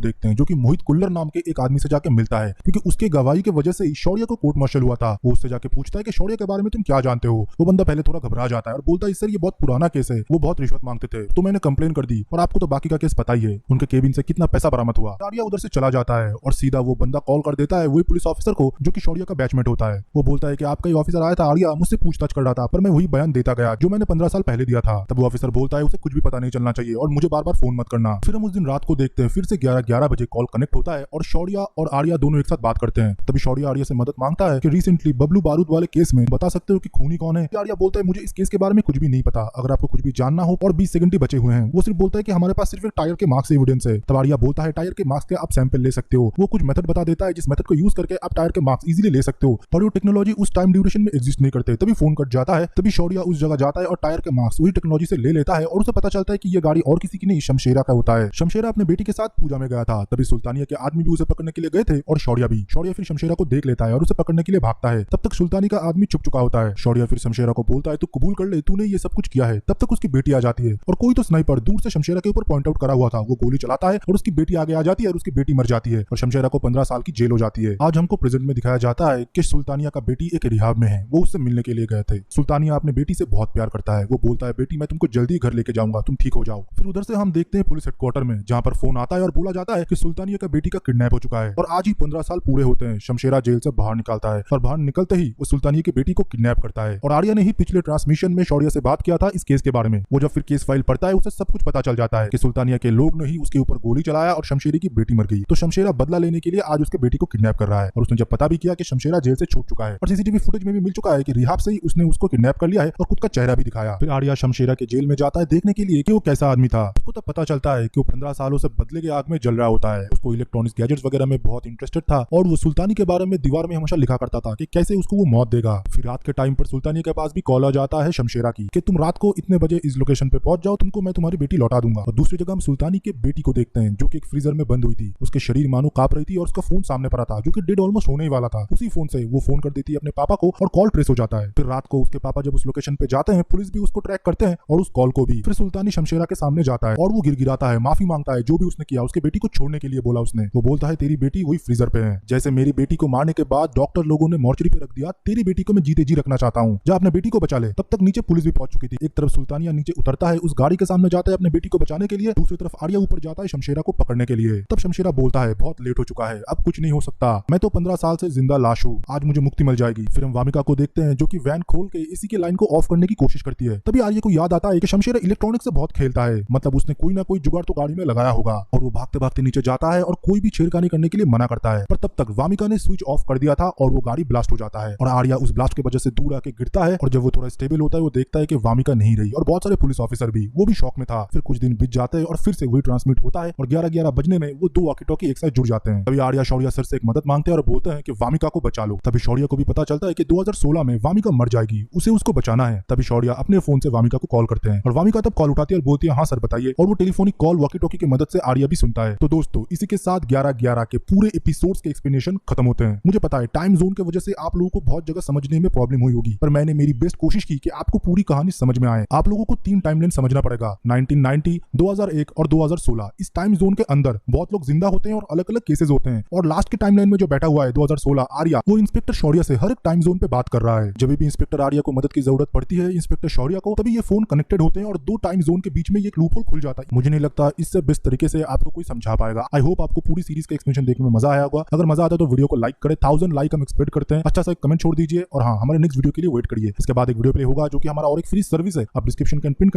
देखते हैं जो कि मोहित कुल्लर नाम के एक आदमी से जाके मिलता है, क्योंकि उसके गवाही की वजह से ही शौर्या को कोर्ट मार्शल हुआ था। वो उससे जाके पूछता है कि शौर्या के बारे में तुम क्या जानते हो? वो बंदा पहले थोड़ा घबरा जाता है और बोलता है सर ये बहुत पुराना केस है, वो बहुत रिश्वत मांगते थे तो मैंने कंप्लेन कर दी, और आपको तो बाकी का केस पता ही है उनके केबिन से कितना पैसा बरामद हुआ। आर्या उधर से चला जाता है और सीधा वो बंदा कॉल कर देता है वही पुलिस ऑफिसर को जो कि शौर्या का बैचमेट होता है। वो बोलता है कि आपका ही ऑफिसर आया था आर्या, मुझसे पूछताछ कर रहा था, पर मैं वही बयान देता गया जो मैंने 15 साल पहले दिया था। तब वो ऑफिसर बोलता है उसे कुछ भी पता नहीं चलना चाहिए और मुझे बार बार फोन मत करना। फिर हम उस दिन रात को देखते हैं, फिर से 11 बजे कॉल कनेक्ट होता है और शौर्या और आर्या दोनों एक साथ बात करते हैं। तभी शौर्या आर्या से मदद मांगता है कि रिसेंटली बबलू बारूद वाले केस में बता सकते हो कि खूनी कौन है? आर्या बोलता है मुझे इस केस के बारे में कुछ भी नहीं पता, अगर आपको कुछ भी जानना हो, और 20 सेकंड ही बचे हुए हैं। वो सिर्फ बोलता है कि हमारे पास सिर्फ एक टायर के मार्क्स एविडेंस है। तब आर्या बोलता है टायर के मार्क्स के आप सैंपल ले सकते हो। वो कुछ मेथड बता देता है जिस मेथड को यूज करके आप टायर के मार्क्स इजीली ले सकते हो, पर वो टेक्नोलॉजी उस टाइम ड्यूरेशन में एग्जिस्ट नहीं करते। तभी फोन कट जाता है। तभी शौर्या उस जगह जाता है और टायर के मार्क्स वही टेक्नोलॉजी से ले लेता है और उसे पता चलता है कि ये गाड़ी और किसी की नहीं शमशेरा का होता है। शमशेरा अपने बेटी के साथ पूजा में गया था। तभी सुल्तानिया के आदमी भी उसे पकड़ने के लिए गए थे और शौर्या भी। शौर्या फिर शमशेरा को देख लेता है और उसे पकड़ने के लिए भागता है। तब तक सुल्तानी का आदमी छुप चुका होता है। शौर्या फिर शमशेरा को बोलता है तू कबूल कर ले, तूने ये सब कुछ किया है। तब तक उसकी बेटी आ जाती है और कोई तो स्नाइपर दूर से शमशेरा के ऊपर पॉइंट आउट करा हुआ था, वो गोली चलाता है और उसकी बेटी आगे आ जाती है और उसकी बेटी मर जाती है और शमशेरा को 15 साल की जेल हो जाती है। आज हमको प्रेजेंट में दिखाया जाता है कि सुल्तानिया का बेटी एक रिहाब में है, वो उससे मिलने के लिए गए थे। सुल्तानिया अपने बेटी से बहुत प्यार करता है। वो बोलता है बेटी मैं तुमको जल्दी घर लेके जाऊंगा, तुम ठीक हो जाओ। फिर उधर से हम देखते हैं पुलिस हेडक्वार्टर में, जहाँ पर फोन आता है और बोला जाता है कि सुल्तानिया का बेटी का किडनैप हो चुका है और आज ही 15 साल पूरे होते हैं। शमशेरा जेल से बाहर निकलता है और बाहर निकलते ही वो सुल्तानिया की बेटी को किडनैप करता है। और आर्या ने ही पिछले ट्रांसमिशन में शौर्या से बात किया था इस केस के बारे में। वो जब फिर केस फाइल पढ़ता है उसे सब कुछ पता चल जाता है कि सुल्तानिया के लोग ने ही उसके ऊपर गोली चलाया और शमशेरा की बेटी मर गई। तो शमशेरा बदला लेने के लिए आज उसके बेटी को किडनैप कर रहा है। और उसने जब पता भी किया कि शमशेरा जेल से छूट चुका है और सीसीटीवी फुटेज में भी मिल चुका है कि रिहाब से ही उसने उसको किडनैप कर लिया है और खुद का चेहरा भी दिखाया। फिर आर्या शमशेरा के जेल में जाता है देखने के लिए कि वो कैसा आदमी था। उसको तब पता चलता है कि वो 15 सालों से बदले के आग में जल रहा होता है। उसको इलेक्ट्रॉनिक्स गैजेट्स वगैरह में बहुत इंटरेस्टेड था और वो सुल्तानी के बारे में दीवार में हमेशा लिखा करता था कि कैसे उसको वो मौत देगा। फिर रात के टाइम पर सुल्तानी के पास भी कॉल आ जाता है शमशेरा की कि तुम रात को इतने बजे इस लोकेशन पे पहुंच जाओ, तुमको मैं तुम्हारी बेटी लौटा दूंगा। और दूसरी जगह हम सुल्तानी के बेटी को देखते हैं जो कि एक फ्रीजर में बंद हुई थी। उसके शरीर मानो कांप रही थी और उसका फोन सामने पड़ा था जो कि डेड ऑलमोस्ट होने ही वाला था। उसी फोन से वो फोन कर देती है अपने पापा को और कॉल ट्रेस हो जाता है। फिर रात को उसके पापा जब उस लोकेशन पे जाते हैं पुलिस भी उसको ट्रैक करते हैं और उस कॉल को भी। फिर सुल्तानी शमशेरा के सामने जाता है और वो गिड़गिड़ाता है, माफी मांगता है जो भी उसने किया। उसके बेटी को छोड़ने के लिए बोला उसने। वो बोलता है तेरी बेटी वही फ्रीजर पे है, जैसे मेरी बेटी को मारने के बाद डॉक्टर लोगों ने मॉर्चरी पे रख दिया, तेरी बेटी को मैं जीते जी रखना चाहता हूँ, जा अपने बेटी को बचा ले। तब तक नीचे पुलिस भी पहुंच चुकी थी। एक तरफ सुल्तानिया नीचे उतरता है, उस गाड़ी के सामने जाता है अपने बेटी को बचाने के लिए, दूसरी तरफ आर्या ऊपर जाता है शमशेरा को पकड़ने के लिए। तब शमशेरा बोलता है बहुत लेट हो चुका है, अब कुछ नहीं हो सकता, मैं तो 15 साल से जिंदा लाश हूँ, आज मुझे मुक्ति मिल जाएगी। फिर हम वामिका को देखते हैं जो कि वैन खोल के एसी की लाइन को ऑफ करने की कोशिश करती है। तभी आर्या को याद आता है कि शमशेरा इलेक्ट्रॉनिक्स से बहुत खेलता है, मतलब उसने कोई ना कोई जुगाड़ तो गाड़ी में लगाया होगा। और वो भागते भागते नीचे जाता है और कोई भी छेड़खानी करने के लिए मना करता है, पर तब तक वामिका ने स्विच ऑफ कर दिया था और वो गाड़ी ब्लास्ट हो जाता है और आर्या उस ब्लास्ट की वजह से दूर आके गिरता है। और जब वो थोड़ा स्टेबल होता है वो देखता है कि वामिका नहीं रही और बहुत सारे पुलिस ऑफिसर भी, वो भी शॉक में था। फिर कुछ दिन बीत जाते हैं और फिर से वही ट्रांसमिट होता है और 11:11 बजने में वो 2 वॉकी टॉकी एक साथ जुड़ जाते हैं। तभी आर्या शौर्या सर से एक मदद मांगते हैं और बोलते हैं कि वामिका को बचा लो। तभी शौर्या को भी पता चलता है कि 2016 में वामिका मर जाएगी, उसे उसको बचाना है। तभी शौर्या अपने फोन से वामिका को कॉल करते हैं और वामिका तब कॉल उठाती है और बोलती है हाँ सर बताइए, और वो टेलीफोनिक कॉल वॉकी टॉकी की मदद से आर्या भी सुनता है। तो दोस्तों इसी के साथ 11:11 के पूरे एपिसोड्स के एक्सप्लेनेशन खत्म होते हैं। मुझे पता है टाइम जोन की वजह से आप लोगों को बहुत जगह समझने में प्रॉब्लम हुई होगी, पर मैंने मेरी बेस्ट कोशिश की कि आपको पूरी कहानी समझ में आए। आप लोगों को 3 टाइमलाइन समझना पड़ेगा, 1990, 2001 और 2016। इस टाइम जोन के अंदर बहुत लोग जिंदा होते हैं और अलग अलग केसेस होते हैं, और लास्ट के टाइमलाइन में जो बैठा हुआ है 2016 आर्या, वो इंस्पेक्टर शौर्या से हर एक टाइम जोन पे बात कर रहा है। जब भी इंस्पेक्टर आर्या को मदद की जरूरत पड़ती है इंस्पेक्टर शौर्या को, तभी ये फोन कनेक्टेड होते हैं और 2 टाइम जोन के बीच में एक लूपहोल खुल जाता है। मुझे नहीं लगता इससे बेस्ट तरीके से आपको कोई समझा पाएगा। आई होप आपको पूरी सीरीज का एक्सप्लेनेशन देखने में मजा आया होगा। अगर मजा आता है तो वीडियो को लाइक करें, 1000 लाइक हम एक्सपेक्ट करते हैं। अच्छा सा कमेंट छोड़ दीजिए और हाँ हमारे नेक्स्ट वीडियो के लिए वेट करिए। इसके बाद एक वीडियो प्ले होगा जो कि हमारा और एक फ्री सर्विस है, आप डिस्क्रिप्शन के पिन